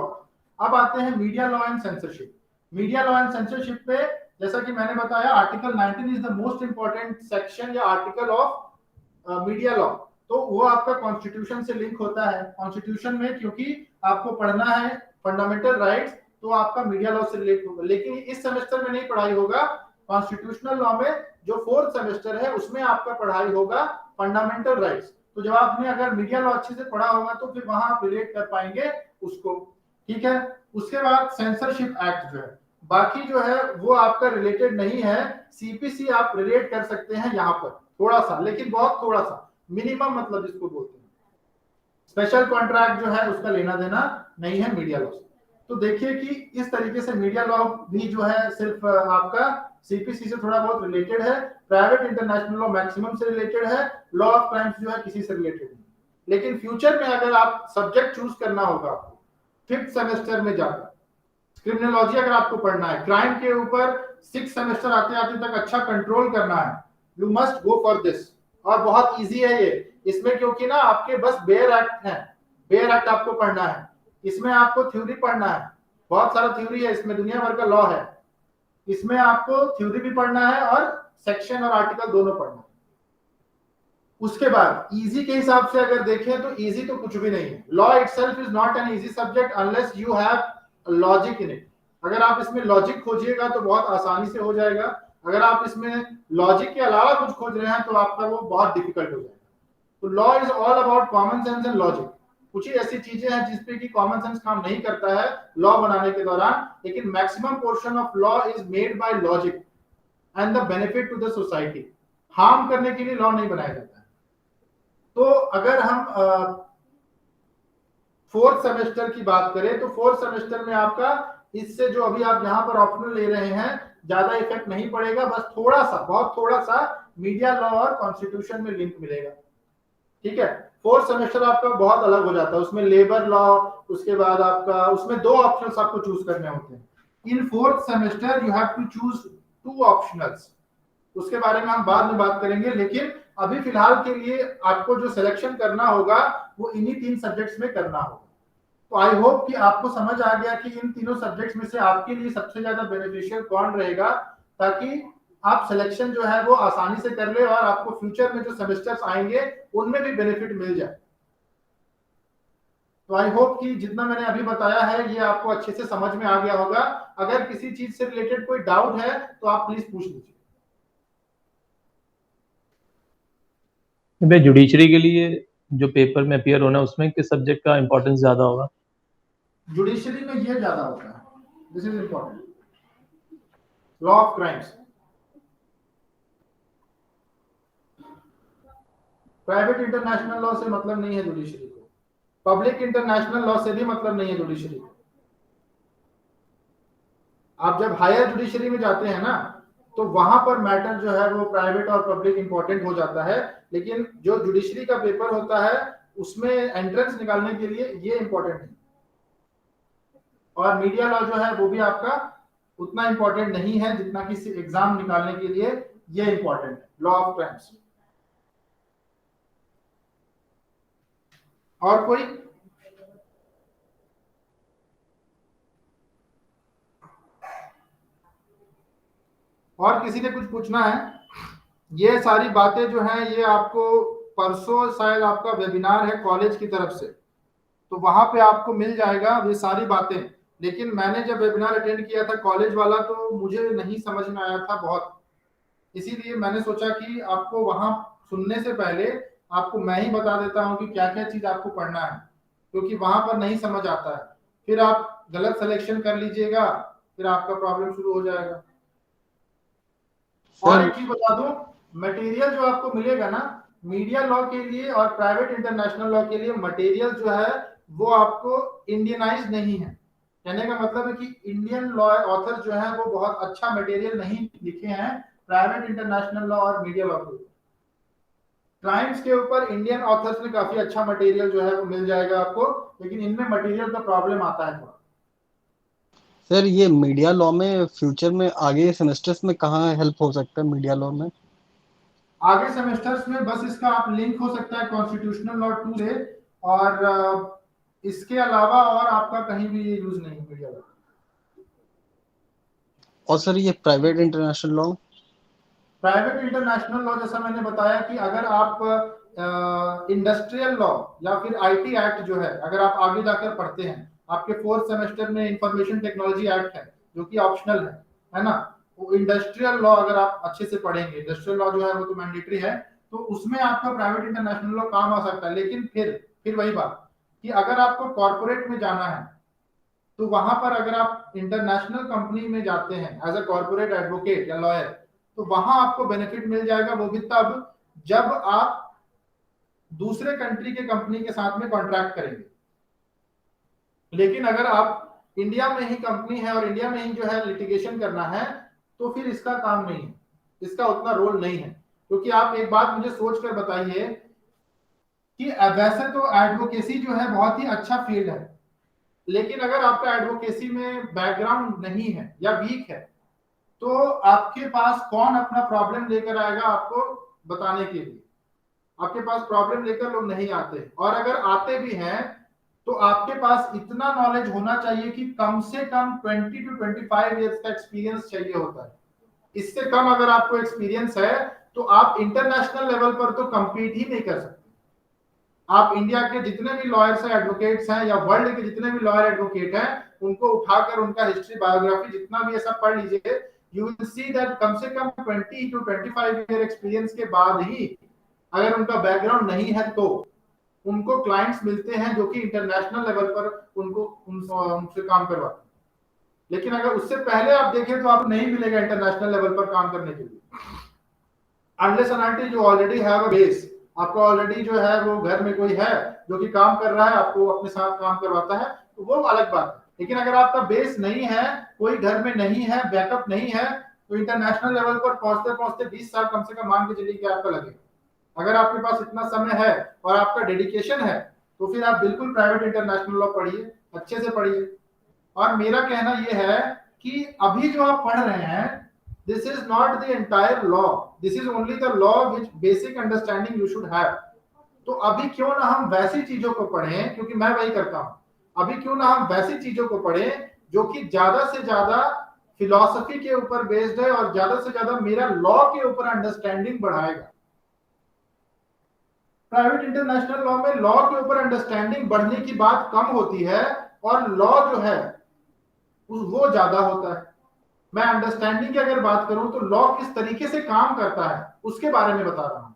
अब आते हैं media law and censorship. Media law and censorship पे जैसा कि मैंने बताया, article 19 is the most important section या आर्टिकल ऑफ मीडिया लॉ, तो वो आपका कॉन्स्टिट्यूशन से लिंक होता है। कॉन्स्टिट्यूशन में क्योंकि आपको पढ़ना है फंडामेंटल राइट्स, तो आपका मीडिया लॉ से रिलेट होगा, लेकिन इस सेमेस्टर में नहीं पढ़ाई होगा। कॉन्स्टिट्यूशनल लॉ में जो 4th सेमेस्टर है उसमें आपका पढ़ाई होगा फंडामेंटल राइट्स। तो जब आपने अगर मीडिया लॉ अच्छे से पढ़ा होगा तो फिर वहां आप रिलेट कर पाएंगे उसको, ठीक है। उसके बाद सेंसरशिप एक्ट जो है, बाकी जो है वो आपका रिलेटेड नहीं है। सीपीसी आप रिलेट कर सकते हैं यहाँ पर थोड़ा सा, लेकिन बहुत थोड़ा सा, मिनिमम मतलब जिसको बोलते हैं। स्पेशल कॉन्ट्रैक्ट जो है उसका लेना देना नहीं है मीडिया लॉ से। तो देखिए कि इस तरीके से मीडिया लॉ भी जो है सिर्फ आपका सीपीसी से थोड़ा बहुत रिलेटेड है, प्राइवेट इंटरनेशनल लॉ मैक्सिमम से रिलेटेड है, लॉ ऑफ क्राइम्स जो है किसी से रिलेटेड नहीं। लेकिन फ्यूचर में अगर आप सब्जेक्ट चूज करना होगा आपको 5th सेमेस्टर में जाकर, क्रिमिनोलॉजी अगर आपको पढ़ना है, क्राइम के ऊपर 6 सेमेस्टर आते आते तक अच्छा कंट्रोल करना है, you must go for this. और बहुत इजी है ये, इसमें क्योंकि ना आपके बस बेयर एक्ट है, बेयर एक्ट आपको पढ़ना है, इसमें आपको थ्योरी पढ़ना है, बहुत सारा थ्योरी है इसमें, दुनिया भर का लॉ है, इसमें आपको थ्योरी भी पढ़ना है और सेक्शन और आर्टिकल दोनों पढ़ना है। उसके बाद इजी के हिसाब से अगर देखें तो इजी तो कुछ भी नहीं है। Law itself is not an easy subject unless you have logic in it. अगर आप इसमें लॉजिक खोजिएगा तो बहुत आसानी से हो जाएगा, अगर आप इसमें लॉजिक के अलावा कुछ खोज रहे हैं तो आपका वो बहुत डिफिकल्ट हो जाएगा। तो law is all about common sense and logic. कुछ ही ऐसी चीजें हैं जिसपे कि कॉमन सेंस काम नहीं करता है लॉ बनाने के दौरान, लेकिन maximum portion of law is made by logic and the benefit to the society. Harm करने के लिए लॉ नहीं बनाया जाता है। तो अगर हम 4th सेमेस्टर की बात करें तो 4th सेमेस्टर में आपका इससे जो अभी आप यहाँ पर ऑप्शनल ले रहे हैं ज्यादा इफेक्ट नहीं पड़ेगा, बस थोड़ा सा, बहुत थोड़ा सा मीडिया लॉ और कॉन्स्टिट्यूशन में लिंक मिलेगा, ठीक है। 4th सेमेस्टर आपका बहुत अलग हो जाता है, उसमें लेबर लॉ, उसके बाद आपका उसमें 2 ऑप्शंस आपको चूज करने होते हैं। In 4th semester you have to choose 2 optionals, उसके बारे में हम बाद में बात करेंगे, लेकिन अभी फिलहाल के लिए आपको जो सिलेक्शन करना होगा वो इन्हीं 3 सब्जेक्ट्स में करना होगा। तो आई होप कि आपको समझ आ गया कि इन तीनों सब्जेक्ट्स में से आपके लिए सबसे ज्यादा बेनिफिशियल कौन रहेगा, ताकि आप सिलेक्शन जो है वो आसानी से कर ले और आपको फ्यूचर में जो सेमेस्टर्स आएंगे उनमें भी बेनिफिट मिल जाए। तो आई होप कि जितना मैंने अभी बताया है ये आपको अच्छे से समझ में आ गया होगा। अगर किसी चीज से रिलेटेड कोई डाउट है तो आप प्लीज पूछ लीजिए। भाई जुडिशरी के लिए जो पेपर में अपीयर होना है उसमें किस सब्जेक्ट का इंपॉर्टेंस ज्यादा होगा? जुडिशरी में ये ज्यादा होता है, this is important, law of crimes. Private international law से मतलब नहीं है जुडिशरी को, पब्लिक इंटरनेशनल लॉ से भी मतलब नहीं है जुडिशरी को। आप जब हायर जुडिशरी में जाते हैं ना तो वहां पर मैटर जो है वो प्राइवेट और पब्लिक इंपॉर्टेंट हो जाता है, लेकिन जो जुडिशरी का पेपर होता है उसमें एंट्रेंस निकालने के लिए ये इंपॉर्टेंट है। और मीडिया लॉ जो है वो भी आपका उतना इंपॉर्टेंट नहीं है जितना कि एग्जाम निकालने के लिए ये इंपॉर्टेंट है, लॉ ऑफ क्राइम्स। और कोई? और किसी ने कुछ पूछना है? ये सारी बातें जो हैं ये आपको परसों शायद आपका वेबिनार है कॉलेज की तरफ से, तो वहां पे आपको मिल जाएगा ये सारी बातें। लेकिन मैंने जब वेबिनार अटेंड किया था कॉलेज वाला तो मुझे नहीं समझ में आया था बहुत, इसीलिए मैंने सोचा कि आपको वहां सुनने से पहले आपको मैं ही बता देता हूं कि क्या क्या चीज आपको पढ़ना है, क्योंकि वहां पर नहीं समझ आता है, फिर आप गलत सिलेक्शन कर लीजिएगा, फिर आपका प्रॉब्लम शुरू हो जाएगा। और एक चीज बता दूं, मटेरियल जो आपको मिलेगा ना मीडिया लॉ के लिए और प्राइवेट इंटरनेशनल लॉ के लिए, मटेरियल जो है वो आपको इंडियनाइज नहीं है। कहने का मतलब है कि इंडियन लॉ ऑथर जो है वो बहुत अच्छा मटेरियल नहीं लिखे हैं, प्राइवेट इंटरनेशनल लॉ और मीडिया लॉ के ऊपर। क्राइम्स के ऊपर इंडियन ऑथर्स में काफी अच्छा मटेरियल जो है वो मिल जाएगा आपको, लेकिन इनमें मटेरियल का प्रॉब्लम आता है थोड़ा। सर ये मीडिया लॉ में फ्यूचर में आगे सेमेस्टर्स में कहाँ हेल्प हो सकता है मीडिया लॉ में? आगे सेमेस्टर्स में बस इसका आप लिंक हो सकता है कॉन्स्टिट्यूशनल लॉ 2 से, और इसके अलावा और आपका कहीं भी यूज नहीं मीडिया लॉ। और सर ये private international law? Private international law जैसा मैंने बताया कि अगर आप इंडस्ट्रियल लॉ या फिर आईटी एक्ट जो है अगर आप आगे जाकर पढ़ते हैं, आपके 4th सेमेस्टर में इंफॉर्मेशन टेक्नोलॉजी एक्ट है जो कि ऑप्शनल है ना, वो इंडस्ट्रियल लॉ अगर आप अच्छे से पढ़ेंगे, इंडस्ट्रियल लॉ जो है वो तो मैंडेटरी है, तो उसमें आपका प्राइवेट इंटरनेशनल लॉ काम आ सकता है। लेकिन फिर वही बात कि अगर आपको कॉर्पोरेट में जाना है तो वहां पर अगर आप इंटरनेशनल कंपनी में जाते हैं एज अ कॉर्पोरेट एडवोकेट या लॉयर, तो वहां आपको बेनिफिट मिल जाएगा, वो भी तब जब आप दूसरे कंट्री के कंपनी के साथ में कॉन्ट्रैक्ट करेंगे। लेकिन अगर आप इंडिया में ही कंपनी है और इंडिया में ही जो है लिटिगेशन करना है, तो फिर इसका काम नहीं है, इसका उतना रोल नहीं है। क्योंकि आप एक बात मुझे सोच कर बताइए कि वैसे तो एडवोकेसी जो है बहुत ही अच्छा फील्ड है, लेकिन अगर आपका एडवोकेसी में बैकग्राउंड नहीं है या वीक है, तो आपके पास कौन अपना प्रॉब्लम लेकर आएगा आपको बताने के लिए? आपके पास प्रॉब्लम लेकर लोग नहीं आते, और अगर आते भी हैं तो आपके पास इतना नॉलेज होना चाहिए कि कम से कम 20 to 25 इयर्स का एक्सपीरियंस चाहिए होता है। इससे कम अगर आपको एक्सपीरियंस है तो आप इंटरनेशनल लेवल पर तो कंपीट ही नहीं कर सकते। आप इंडिया के जितने भी लॉयर्स हैं, एडवोकेट्स हैं, या वर्ल्ड के जितने भी लॉयर एडवोकेट हैं, उनको उठाकर उनका हिस्ट्री बायोग्राफी जितना भी ऐसा पढ़ लीजिए, you will see that come से कम 20 to 25 ईयर एक्सपीरियंस के बाद ही अगर उनका बैकग्राउंड नहीं है तो उनको क्लाइंट्स मिलते हैं जो कि इंटरनेशनल लेवल पर उनसे काम करवाते हैं। लेकिन अगर उससे पहले आप देखें तो आप नहीं मिलेगा इंटरनेशनल लेवल पर काम करने के लिए, unless and until you already have a base. आपको ऑलरेडी जो है वो घर में कोई है जो कि काम कर रहा है, आपको अपने साथ काम करवाता है, तो वो अलग बात है। लेकिन अगर आपका बेस नहीं है, कोई घर में नहीं है, बैकअप नहीं है, तो इंटरनेशनल लेवल पर पहुंचते पहुंचते 20 साल कम से कम मान के चलिए कि आपका लगेगा। अगर आपके पास इतना समय है और आपका डेडिकेशन है, तो फिर आप बिल्कुल प्राइवेट इंटरनेशनल लॉ पढ़िए, अच्छे से पढ़िए। और मेरा कहना यह है कि अभी जो आप पढ़ रहे हैं, this is not the entire law, this is only the law which basic understanding you should have। तो अभी क्यों ना हम वैसी चीजों को पढ़ें, क्योंकि मैं वही करता हूं, अभी क्यों ना हम वैसी चीजों को पढ़ें जो कि ज्यादा से ज्यादा फिलॉसफी के ऊपर बेस्ड है और ज्यादा से ज्यादा मेरा लॉ के ऊपर अंडरस्टैंडिंग बढ़ाएगा। प्राइवेट इंटरनेशनल लॉ में लॉ के ऊपर अंडरस्टैंडिंग बढ़ने की बात कम होती है और लॉ जो है वो ज्यादा होता है। मैं अंडरस्टैंडिंग की अगर बात करूं तो लॉ किस तरीके से काम करता है उसके बारे में बता रहा हूं।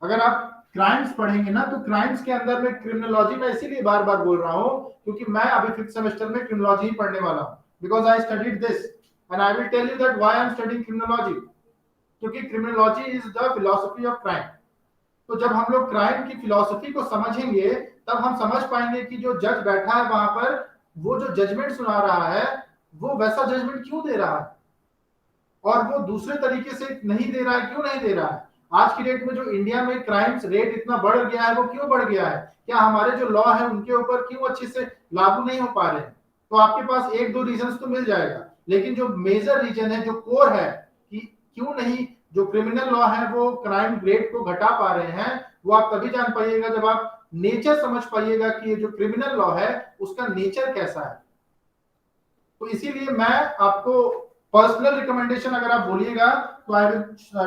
अगर आप क्राइम्स पढ़ेंगे ना, तो क्राइम्स के अंदर में क्रिमिनोलॉजी, मैं इसीलिए बार बार बोल रहा हूं क्योंकि मैं अभी 5th सेमेस्टर में क्रिमिनोलॉजी ही पढ़ने वाला हूं, because I studied this and I will tell you that why I am studying criminology. क्योंकि criminology is the philosophy of crime. तो जब हम लोग क्राइम की फिलॉसफी को समझेंगे, तब हम समझ पाएंगे कि जो जज बैठा है वहां पर, वो जो जजमेंट सुना रहा है, वो वैसा जजमेंट क्यों दे रहा है, और वो दूसरे तरीके से नहीं दे रहा है, क्यों नहीं दे रहा है। आज की डेट में जो इंडिया में क्राइम्स रेट इतना बढ़ गया है, वो क्यों बढ़ गया है? क्या हमारे जो लॉ है उनके ऊपर क्यों अच्छे से लागू नहीं हो पा रहे हैं? तो आपके पास एक दो रीजन तो मिल जाएगा, लेकिन जो मेजर रीजन है, जो कोर है कि क्यों नहीं जो क्रिमिनल लॉ है वो क्राइम रेट को घटा पा रहे हैं, वो आप तभी जान पाइएगा जब आप नेचर समझ पाइएगा कि ये जो क्रिमिनल लॉ है उसका नेचर कैसा है। तो इसीलिए मैं आपको पर्सनल रिकमेंडेशन अगर आप बोलिएगा तो I will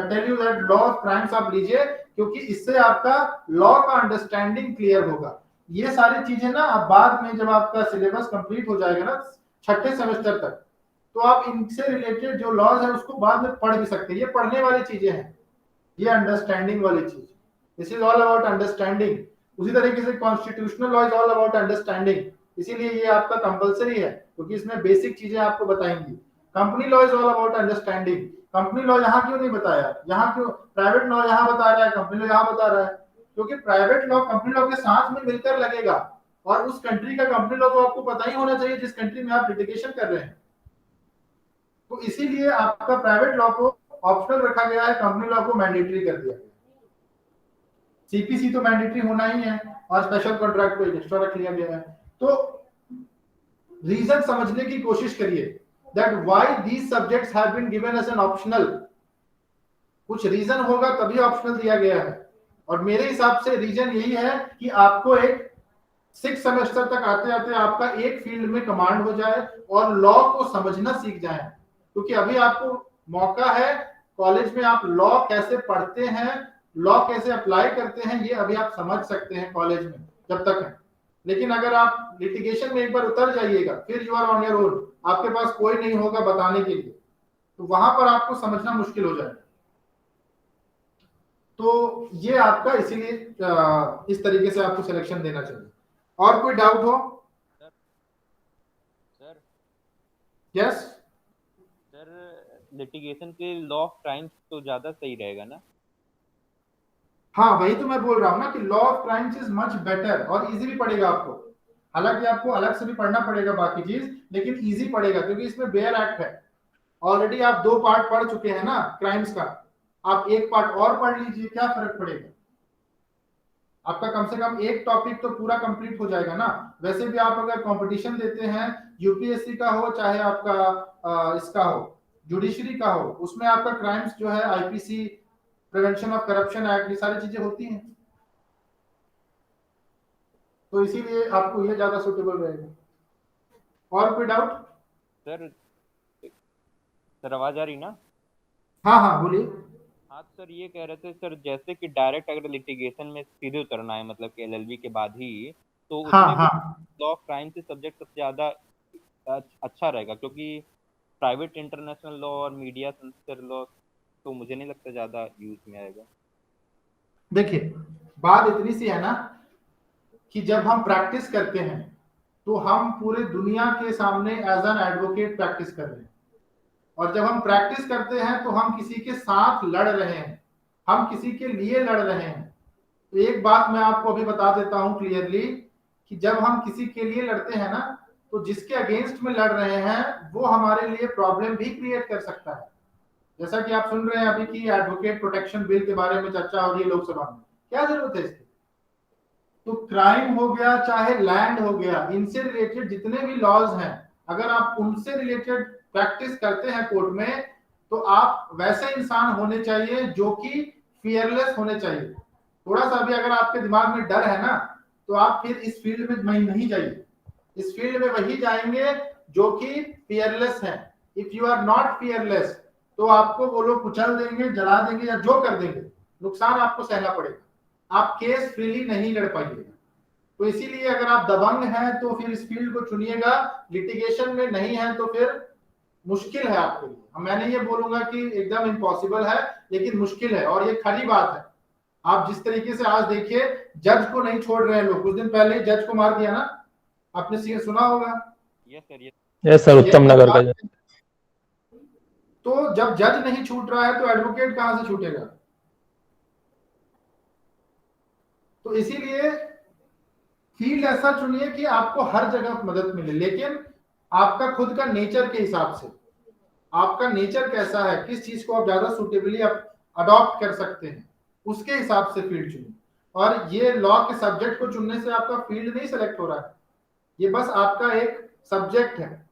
tell you that law of crimes आप लीजिए, क्योंकि इससे आपका लॉ का अंडरस्टैंडिंग क्लियर होगा। ये सारी चीजें ना आप बाद में जब आपका सिलेबस कंप्लीट हो जाएगा ना 6ठे सेमेस्टर तक, तो आप इनसे रिलेटेड जो लॉज है उसको बाद में पढ़ भी सकते हैं। ये पढ़ने वाली चीजें हैं, ये अंडरस्टैंडिंग वाली चीज। This is all about understanding. उसी तरीके से constitutional law is all about understanding, इसीलिए ये आपका कंपलसरी है क्योंकि इसमें बेसिक चीजें आपको बताएंगी। Company law is all about understanding. Company law यहाँ क्यों नहीं बताया, यहाँ क्यों प्राइवेट लॉ यहाँ बता रहा है, कंपनी लॉ यहाँ बता रहा है? क्योंकि प्राइवेट लॉ कंपनी लॉ के साथ में मिलकर लगेगा, और उस कंट्री का कंपनी लॉ तो आपको पता ही होना चाहिए जिस कंट्री में आप लिटिगेशन कर रहे हैं। तो इसीलिए आपका प्राइवेट लॉ को ऑप्शनल रखा गया है, कंपनी लॉ को मैंडेटरी कर दिया गया। सीपीसी तो मैंडेटरी होना ही है और स्पेशल कॉन्ट्रैक्ट को एक्स्ट्रा रख लिया गया है। तो रीजन समझने की कोशिश करिए that why these subjects have been given as an optional. कुछ रीजन होगा तभी ऑप्शनल दिया गया है, और मेरे हिसाब से रीजन यही है कि आपको एक 6 सेमेस्टर तक आते आते आपका एक फील्ड में कमांड हो जाए और लॉ को समझना सीख जाए। क्योंकि अभी आपको मौका है कॉलेज में, आप लॉ कैसे पढ़ते हैं, लॉ कैसे अप्लाई करते हैं, ये अभी आप समझ सकते हैं कॉलेज में जब तक है। लेकिन अगर आप लिटिगेशन में एक बार उतर जाइएगा, फिर you are on your own, आपके पास कोई नहीं होगा बताने के लिए, तो वहां पर आपको समझना मुश्किल हो जाएगा। तो ये आपका इसीलिए इस तरीके से आपको सिलेक्शन देना चाहिए। और कोई डाउट हो? सर यस सर लिटिगेशन के लॉ ऑफ क्राइम्स तो ज्यादा सही रहेगा ना? हाँ, वही तो मैं बोल रहा हूँ ना कि law of crimes is much better और इजी भी पड़ेगा आपको। हालांकि आपको अलग से भी पढ़ना पड़ेगा बाकी चीज, लेकिन इजी पड़ेगा क्योंकि इसमें बेयर एक्ट है। ऑलरेडी आप 2 पार्ट पढ़ चुके हैं ना क्राइम्स का, आप एक पार्ट और पढ़ लीजिए, क्या फर्क पड़ेगा? आपका कम से कम एक टॉपिक तो पूरा कंप्लीट हो जाएगा ना। वैसे भी आप अगर कंपटीशन देते हैं, यूपीएससी का हो चाहे आपका इसका हो, जुडिशरी का हो, उसमें आपका क्राइम्स जो है IPC, prevention of corruption act, ये सारी चीजें होती हैं। तो इसीलिए आपको ये ज्यादा सुटेबल रहेगा। और कोई डाउट? सर सर आवाज आ रही ना? हाँ हाँ बोलिए। हाँ सर ये कह रहे थे सर, जैसे कि डायरेक्ट अगर लिटिगेशन में सीधे उतरना है मतलब कि एलएलबी के बाद ही, तो हाँ उसमें हाँ लॉ ऑफ क्राइम से सब्जेक्ट सबसे ज्यादा अच्छा रहेगा, क्योंकि प्राइवेट इंटरनेशनल लॉ और मीडिया सेंसर लॉ तो मुझे नहीं लगता ज्यादा यूज में आएगा। देखिए, बात इतनी सी है ना कि जब हम प्रैक्टिस करते हैं तो हम पूरे दुनिया के सामने एज एन एडवोकेट प्रैक्टिस कर रहे हैं, और जब हम प्रैक्टिस करते हैं तो हम किसी के साथ लड़ रहे हैं, हम किसी के लिए लड़ रहे हैं। तो एक बात मैं आपको अभी बता देता हूं क्लियरली कि जब हम किसी के लिए लड़ते हैं ना, तो जिसके अगेंस्ट में लड़ रहे हैं वो हमारे लिए प्रॉब्लम भी क्रिएट कर सकता है। जैसा कि आप सुन रहे हैं अभी कि एडवोकेट प्रोटेक्शन बिल के बारे में चर्चा हो रही है लोकसभा में, क्या जरूरत है इसकी? तो क्राइम हो गया चाहे लैंड हो गया, इनसे रिलेटेड जितने भी लॉज हैं, अगर आप उनसे रिलेटेड प्रैक्टिस करते हैं कोर्ट में, तो आप वैसे इंसान होने चाहिए जो कि फियरलेस होने चाहिए। थोड़ा सा भी अगर आपके दिमाग में डर है ना, तो आप फिर इस फील्ड में नहीं जाइए। इस फील्ड में वही जाएंगे जो कि फियरलेस है। If you are not fearless, तो आपको वो लोग कुचल देंगे, जला देंगे या जो कर देंगे, नुकसान आपको सहना पड़ेगा, आप केस फ्रीली नहीं लड़ पाइएगा। तो इसीलिए अगर आप दबंग हैं तो फिर इस फील्ड को चुनिएगा, लिटिगेशन में नहीं है तो फिर मुश्किल है आपके लिए। मैं नहीं ये बोलूंगा कि एकदम इम्पॉसिबल है, लेकिन मुश्किल है, और ये खरी बात है। आप जिस तरीके से आज देखिए, जज को नहीं छोड़ रहे हैं लोग। कुछ दिन पहले जज को मार दिया ना, आपने सुना होगा। यस सर, उत्तम नगर का। तो जब जज नहीं छूट रहा है तो एडवोकेट कहां से छूटेगा? तो इसीलिए फील्ड ऐसा चुनिए कि आपको हर जगह मदद मिले, लेकिन आपका खुद का नेचर के हिसाब से, आपका नेचर कैसा है, किस चीज को आप ज्यादा सुटेबली अडॉप्ट कर सकते हैं, उसके हिसाब से फील्ड चुनिए। और ये लॉ के सब्जेक्ट को चुनने से आपका फील्ड नहीं सेलेक्ट हो रहा है, ये बस आपका एक सब्जेक्ट है,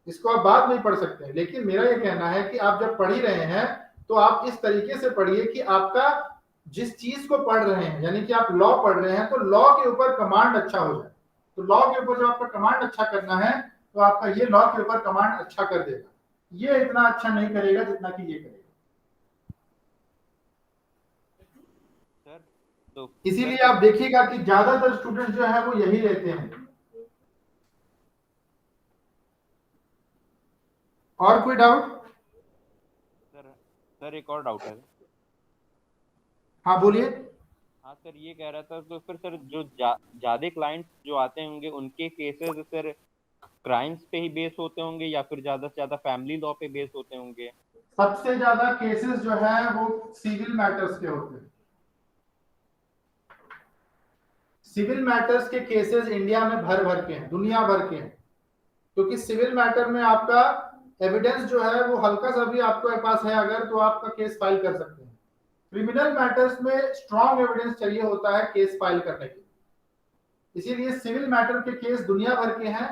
इसको आप बाद में ही पढ़ सकते हैं। लेकिन मेरा ये कहना है कि आप जब पढ़ ही रहे हैं तो आप इस तरीके से पढ़िए कि आपका जिस चीज को पढ़ रहे हैं, यानी कि आप लॉ पढ़ रहे हैं, तो लॉ के ऊपर कमांड अच्छा हो जाए। तो लॉ के ऊपर जब आपका कमांड अच्छा करना है, तो आपका ये लॉ के ऊपर कमांड अच्छा कर देगा। ये इतना अच्छा नहीं करेगा जितना कि ये करेगा। तो इसीलिए आप देखिएगा कि ज्यादातर स्टूडेंट जो है वो यही लेते हैं। और कोई डाउट? सर एक और डाउट है। हाँ बोलिए। हाँ सर ये कह रहा था, तो फिर सर जो ज्यादा क्लाइंट्स जो आते होंगे उनके केसेस सर क्राइम्स पे ही बेस होते होंगे या फिर ज्यादा से ज्यादा फैमिली लॉ पे बेस होते होंगे? सबसे ज्यादा केसेस जो है वो सिविल मैटर्स के होते हैं। सिविल मैटर्स के केसेस इंडिया में भर भर के हैं, दुनिया भर के हैं, क्योंकि सिविल मैटर में आपका एविडेंस जो है वो हल्का सा भी आपके पास है अगर, तो आपका केस फाइल कर सकते हैं। क्रिमिनल मैटर्स में स्ट्रॉन्ग एविडेंस चाहिए होता है केस फाइल करने के लिए, इसीलिए सिविल मैटर के केस दुनिया भर के हैं,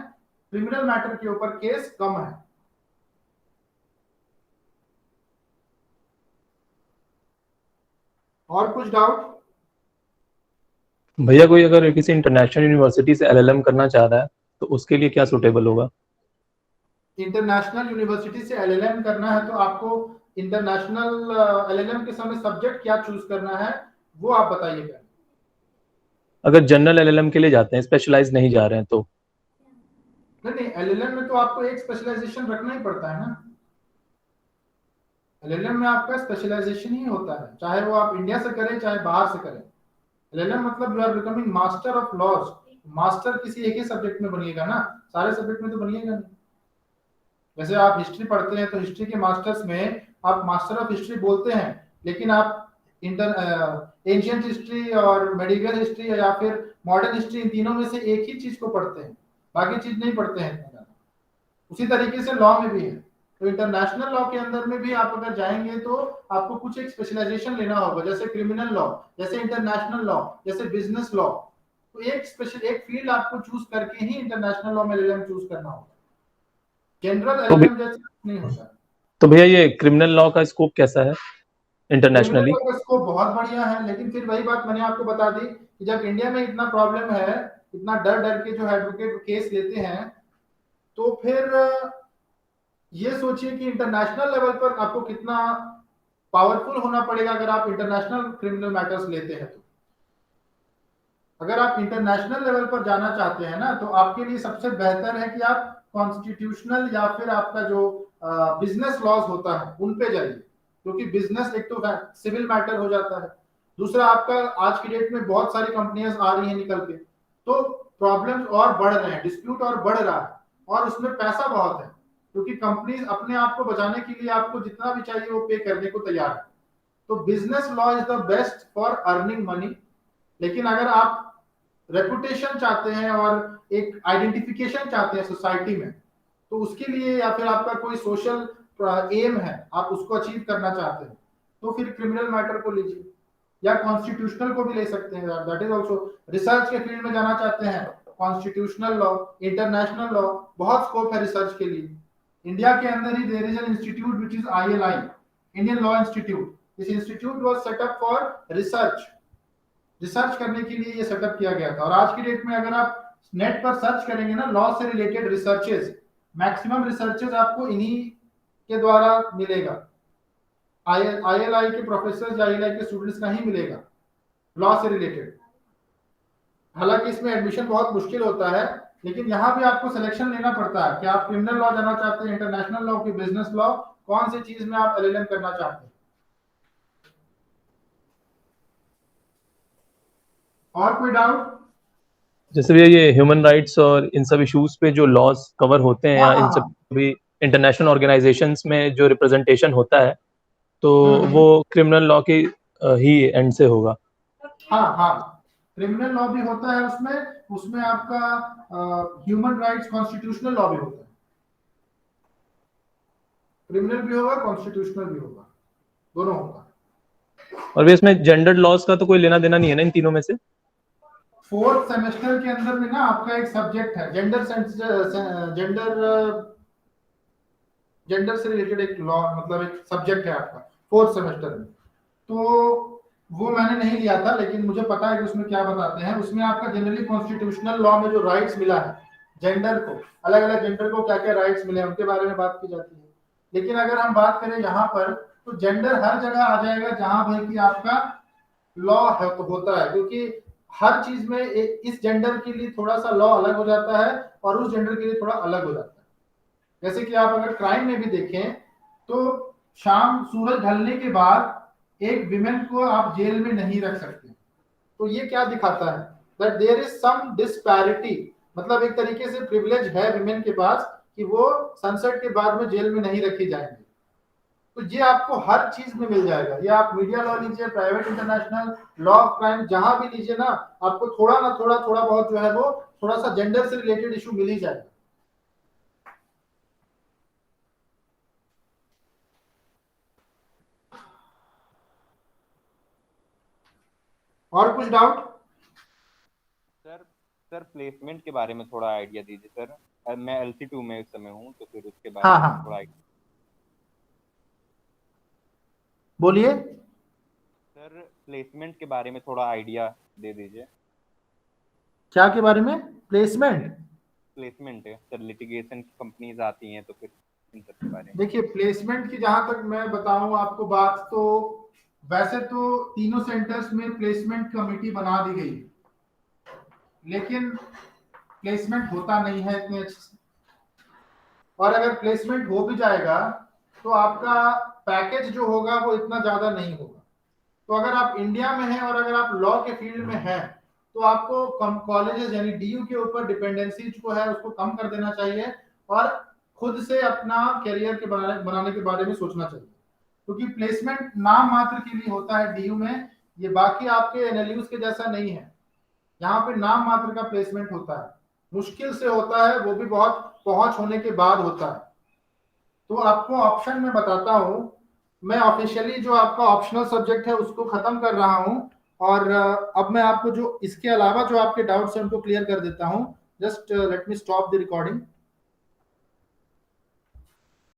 क्रिमिनल मैटर के ऊपर केस कम है। और कुछ डाउट? भैया कोई अगर किसी इंटरनेशनल यूनिवर्सिटी से एलएलएम करना चाह रहा है तो उसके लिए क्या सूटेबल होगा? इंटरनेशनल यूनिवर्सिटी से एलएलएम करना है तो आपको इंटरनेशनल एलएलएम के समय सब्जेक्ट क्या चूज करना है वो आप बताइएगा। अगर जनरल एलएलएम के लिए जाते हैं, स्पेशलाइज नहीं जा रहे हैं तो? नहीं, एलएलएम में तो आपको एक स्पेशलाइजेशन रखना ही पड़ता है ना। एलएलएम में आपका स्पेशलाइजेशन ही होता है, चाहे वो आप इंडिया से करें चाहे बाहर से करें। एलएलएम मतलब you are becoming master of laws. Master किसी एक ही सब्जेक्ट में बनिएगा ना, सारे सब्जेक्ट में तो बनिएगा नहीं। जैसे आप हिस्ट्री पढ़ते हैं तो हिस्ट्री के मास्टर्स में आप मास्टर ऑफ हिस्ट्री बोलते हैं, लेकिन आप एंशिएंट हिस्ट्री और मेडिवल हिस्ट्री या फिर मॉडर्न हिस्ट्री, इन तीनों में से एक ही चीज को पढ़ते हैं, बाकी चीज नहीं पढ़ते हैं। उसी तरीके से लॉ में भी है। तो इंटरनेशनल लॉ के अंदर में भी आप अगर जाएंगे तो आपको कुछ एक स्पेशलाइजेशन लेना होगा, जैसे क्रिमिनल लॉ, जैसे इंटरनेशनल लॉ, जैसे बिजनेस लॉ। तो एक फील्ड आपको चूज करके ही इंटरनेशनल लॉ में एलएलएम चूज करना होगा, जनरल तो एलएलएम जैसे नहीं होता। तो भैया ये क्रिमिनल लॉ का स्कोप कैसा है क्रिमिनल इंटरनेशनली? लॉ का स्कोप बहुत बढ़िया है, लेकिन फिर वही बात मैंने आपको बता दी कि जब इंडिया में इतना प्रॉब्लम है, इतना डर डर के जो एडवोकेट केस लेते हैं, तो फिर ये सोचिए कि इंटरनेशनल लेवल पर आपको कितना पावरफुल होना पड़ेगा अगर आप इंटरनेशनल क्रिमिनल मैटर्स लेते हैं। तो अगर आप इंटरनेशनल लेवल पर जाना चाहते हैं ना, तो आपके लिए सबसे बेहतर है कि आप कॉन्स्टिट्यूशनल या फिर आपका जो बिजनेस लॉज होता है उन पे जाइए, क्योंकि बिजनेस एक तो सिविल मैटर हो जाता है, दूसरा आपका आज की डेट में बहुत सारी कंपनियां आ रही हैं निकल के, तो प्रॉब्लम्स और बढ़ रहे हैं, डिस्प्यूट और बढ़ रहा है, और उसमें पैसा बहुत है, क्योंकि कंपनीज अपने आप को बचाने के लिए आपको जितना भी चाहिए वो पे करने को तैयार है। तो business law is the best for earning money. लेकिन अगर आप रेपुटेशन चाहते हैं और एक आइडेंटिफिकेशन चाहते हैं सोसाइटी में, तो उसके लिए या फिर आपका कोई सोशल एम है, आप उसको अचीव करना चाहते हैं, तो फिर क्रिमिनल मैटर को लीजिए, या कॉन्स्टिट्यूशनल को भी ले सकते हैं, दैट इज आल्सो। रिसर्च के फील्ड में जाना चाहते हैं, कॉन्स्टिट्यूशनल लॉ, इंटरनेशनल लॉ, बहुत स्कोप है रिसर्च के लिए। इंडिया के अंदर ही there is an institute which is ILI, Indian law institute. This institute was set up for research करने के लिए ये सेटअप किया गया था। और आज की डेट में अगर आप नेट पर सर्च करेंगे ना लॉ से रिलेटेड रिसर्चेस, मैक्सिमम रिसर्चेस आपको इन्हीं के द्वारा मिलेगा, ILI के प्रोफेसर या ILI के स्टूडेंट्स का ही मिलेगा लॉ से रिलेटेड। हालांकि इसमें एडमिशन बहुत मुश्किल होता है, लेकिन यहाँ भी आपको सिलेक्शन लेना पड़ता है कि आप क्रिमिनल लॉ जाना चाहते हैं, इंटरनेशनल लॉ की बिजनेस लॉ, कौन सी चीज में आप LLM करना चाहते हैं। और कोई डाउट? जैसे भैया ये ह्यूमन राइट्स और इन सब इश्यूज पे जो लॉज कवर होते हैं, या इन सब भी इंटरनेशनल ऑर्गेनाइजेशंस में जो रिप्रेजेंटेशन होता है, तो वो क्रिमिनल लॉ के ही एंड से होगा? हाँ, क्रिमिनल लॉ भी होता है उसमें, उसमें आपका ह्यूमन राइट्स कॉन्स्टिट्यूशनल लॉ भी होता है, क्रिमिनल भी होगा कॉन्स्टिट्यूशनल भी होगा, दोनों होगा। और भी इसमें जेंडर लॉज का तो कोई लेना देना नहीं है ना इन तीनों में से? फोर्थ सेमेस्टर के अंदर में ना आपका एक सब्जेक्ट है जेंडर से रिलेटेड एक लॉ, मतलब एक सब्जेक्ट है आपका फोर्थ सेमेस्टर में। तो वो मैंने नहीं लिया था, लेकिन मुझे पता है कि उसमें क्या बताते हैं। उसमें आपका जनरली कॉन्स्टिट्यूशनल लॉ में जो राइट्स मिला है जेंडर को, अलग अलग जेंडर को क्या क्या राइट्स मिले हैं उनके बारे में बात की जाती है। लेकिन अगर हम बात करें यहाँ पर, तो जेंडर हर जगह आ जाएगा जहां भाई कि आपका लॉ होता है, क्योंकि हर चीज में इस जेंडर के लिए थोड़ा सा लॉ अलग हो जाता है और उस जेंडर के लिए थोड़ा अलग हो जाता है। जैसे कि आप अगर क्राइम में भी देखें तो शाम सूरज ढलने के बाद एक विमेन को आप जेल में नहीं रख सकते। तो ये क्या दिखाता है, that there is some disparity, मतलब एक तरीके से प्रिविलेज है विमेन के पास कि वो सनसेट के बाद में जेल में नहीं रखी जाएंगी। तो ये आपको हर चीज में मिल जाएगा, ये आप मीडिया लॉ लीजिए, private international law of crime, जहां भी लीजिए ना, आपको थोड़ा ना थोड़ा बहुत जो है वो थोड़ा सा जेंडर से रिलेटेड इशू मिल ही जाएगा। और कुछ डाउट? सर प्लेसमेंट के बारे में थोड़ा आइडिया दीजिए सर। मैं LC2 में इस समय हूँ, तो फिर उसके बारे हाँ में हाँ थोड़ा idea। बोलिए। सर प्लेसमेंट के बारे में थोड़ा आइडिया दे दीजिए। क्या के बारे में? प्लेसमेंट? प्लेसमेंट है सर, लिटिगेशन की कंपनीज आती हैं, तो फिर इन सब के बारे में। देखिए प्लेसमेंट की जहां तक मैं बताऊं आपको बात, तो वैसे तो तीनों सेंटर्स में प्लेसमेंट कमेटी बना दी गई, लेकिन प्लेसमेंट होता नहीं है इतने अच्छे से। और अगर प्लेसमेंट हो भी जाएगा तो आपका पैकेज जो होगा वो इतना ज्यादा नहीं होगा। तो अगर आप इंडिया में हैं और अगर आप लॉ के फील्ड में हैं तो आपको कम कॉलेजेस यानी DU के ऊपर डिपेंडेंसी जो है उसको कम कर देना चाहिए और खुद से अपना करियर के बनाने के बारे में सोचना चाहिए, क्योंकि प्लेसमेंट नाम मात्र के लिए होता है DU में। ये बाकी आपके NLUs के जैसा नहीं है। यहाँ पे नाम मात्र का प्लेसमेंट होता है, मुश्किल से होता है, वो भी बहुत पहुंच होने के बाद होता है। तो आपको ऑप्शन में बताता हूँ, मैं ऑफिशियली जो आपका ऑप्शनल सब्जेक्ट है उसको खत्म कर रहा हूँ और अब मैं आपको जो इसके अलावा जो आपके डाउट्स हैं उनको क्लियर कर देता हूँ। Just let me stop the recording.